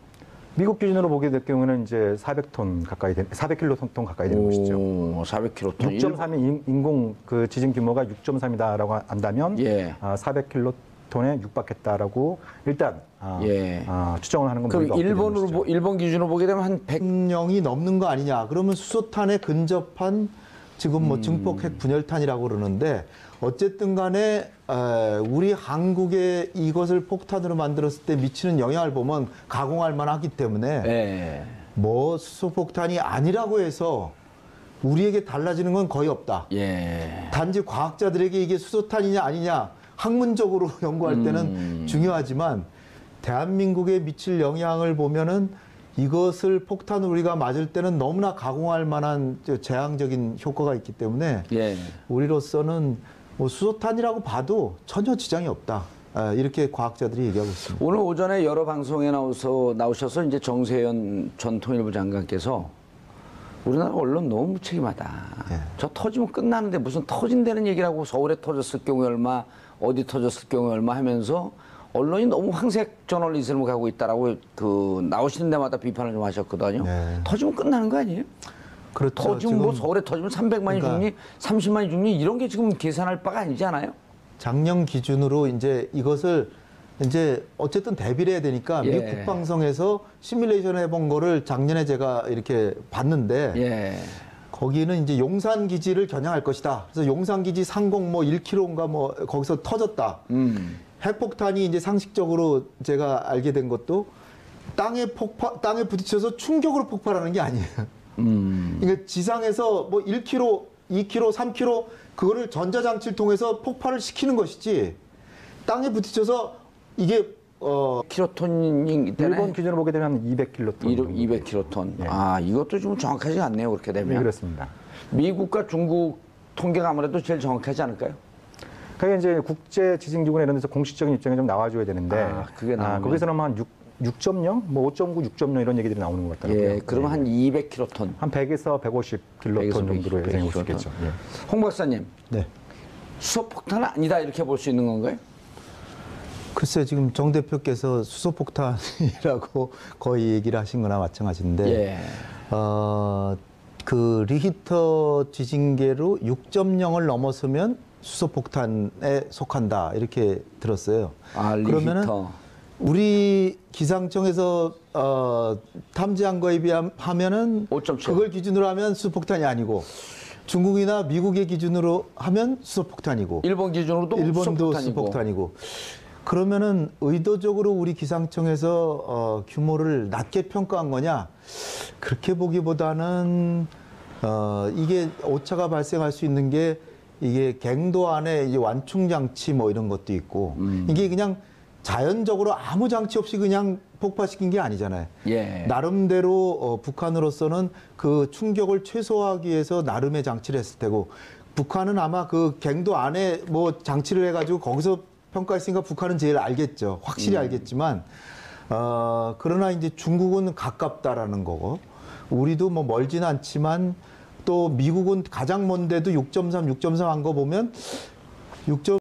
미국 기준으로 보게 될 경우는 이제 400톤 가까이 400킬로톤 가까이 되는 것이죠. 400킬로톤. 6.3이 인공 그 지진 규모가 6.3이다라고 한다면 예. 400킬로톤에 육박했다라고 일단 예. 추정을 하는 건 그럼 무리가 없게 되는 것이죠. 일본 기준으로 보게 되면 한 100. 100명이 넘는 거 아니냐. 그러면 수소탄에 근접한 지금 뭐 증폭 핵 분열탄이라고 그러는데 어쨌든 간에 우리 한국에 이것을 폭탄으로 만들었을 때 미치는 영향을 보면 가공할 만하기 때문에 예. 뭐 수소폭탄이 아니라고 해서 우리에게 달라지는 건 거의 없다. 예. 단지 과학자들에게 이게 수소탄이냐 아니냐 학문적으로 연구할 때는 중요하지만 대한민국에 미칠 영향을 보면은 이것을 폭탄을 우리가 맞을 때는 너무나 가공할 만한 재앙적인 효과가 있기 때문에 예. 우리로서는 뭐 수소탄이라고 봐도 전혀 지장이 없다. 이렇게 과학자들이 얘기하고 있습니다. 오늘 오전에 여러 방송에 나오셔서 이제 정세현 전 통일부 장관께서 우리나라 언론 너무 무책임하다. 예. 저 터지면 끝나는데 무슨 터진다는 얘기라고 서울에 터졌을 경우에 얼마, 어디 터졌을 경우에 얼마 하면서 언론이 너무 황색 저널리즘을 가고 있다라고 나오시는 데마다 비판을 좀 하셨거든요. 네. 터지면 끝나는 거 아니에요? 그렇죠. 터지면 뭐 지금 서울에 터지면 300만이 그러니까 죽니, 30만이 죽니 이런 게 지금 계산할 바가 아니지 않아요? 작년 기준으로 이제 이것을 이제 어쨌든 대비를 해야 되니까 예. 미국 국방성에서 시뮬레이션 해본 거를 작년에 제가 이렇게 봤는데 예. 거기는 이제 용산 기지를 겨냥할 것이다. 그래서 용산 기지 상공 뭐 1km인가 뭐 거기서 터졌다. 핵폭탄이 이제 상식적으로 제가 알게 된 것도 땅에 부딪혀서 충격으로 폭발하는 게 아니에요. 그러니까 지상에서 뭐 1km, 2km, 3km 그거를 전자장치를 통해서 폭발을 시키는 것이지 땅에 부딪혀서 이게 킬로톤이 되네. 일본 기준으로 보게 되면 200킬로톤. 200킬로톤. 예. 이것도 좀 정확하지 않네요. 그렇게 되면. 네, 그렇습니다. 미국과 중국 통계가 아무래도 제일 정확하지 않을까요? 그게 이제 국제 지진기구나 이런 데서 공식적인 입장이 좀 나와줘야 되는데 그게 나오면. 거기서는 한 6.0, 뭐 5.9, 6.0 이런 얘기들이 나오는 것 같더라고요. 예, 그러면 한 200킬로톤. 한 100에서 150킬로톤 정도로 예상해 볼 수 있겠죠. 예. 홍 박사님, 네. 수소폭탄은 아니다 이렇게 볼 수 있는 건가요? 글쎄 지금 정 대표께서 수소폭탄이라고 거의 얘기를 하신 거나 마찬가지인데 예. 그 리히터 지진계로 6.0을 넘어서면 수소폭탄에 속한다 이렇게 들었어요. 리히터. 그러면은 우리 기상청에서 탐지한 거에 비하면은 5.7. 그걸 기준으로 하면 수소폭탄이 아니고 중국이나 미국의 기준으로 하면 수소폭탄이고 일본 기준으로도 일본도 수소폭탄이고. 수소폭탄이고 그러면은 의도적으로 우리 기상청에서 규모를 낮게 평가한 거냐 그렇게 보기보다는 이게 오차가 발생할 수 있는 게 이게 갱도 안에 이제 완충 장치 뭐 이런 것도 있고 이게 그냥 자연적으로 아무 장치 없이 그냥 폭파시킨 게 아니잖아요. 예. 나름대로 북한으로서는 그 충격을 최소화하기 위해서 나름의 장치를 했을 테고 북한은 아마 그 갱도 안에 뭐 장치를 해가지고 거기서 평가했으니까 북한은 제일 알겠죠. 확실히 알겠지만 그러나 이제 중국은 가깝다라는 거고 우리도 뭐 멀진 않지만 또 미국은 가장 먼데도 6.3 한 거 보면 6.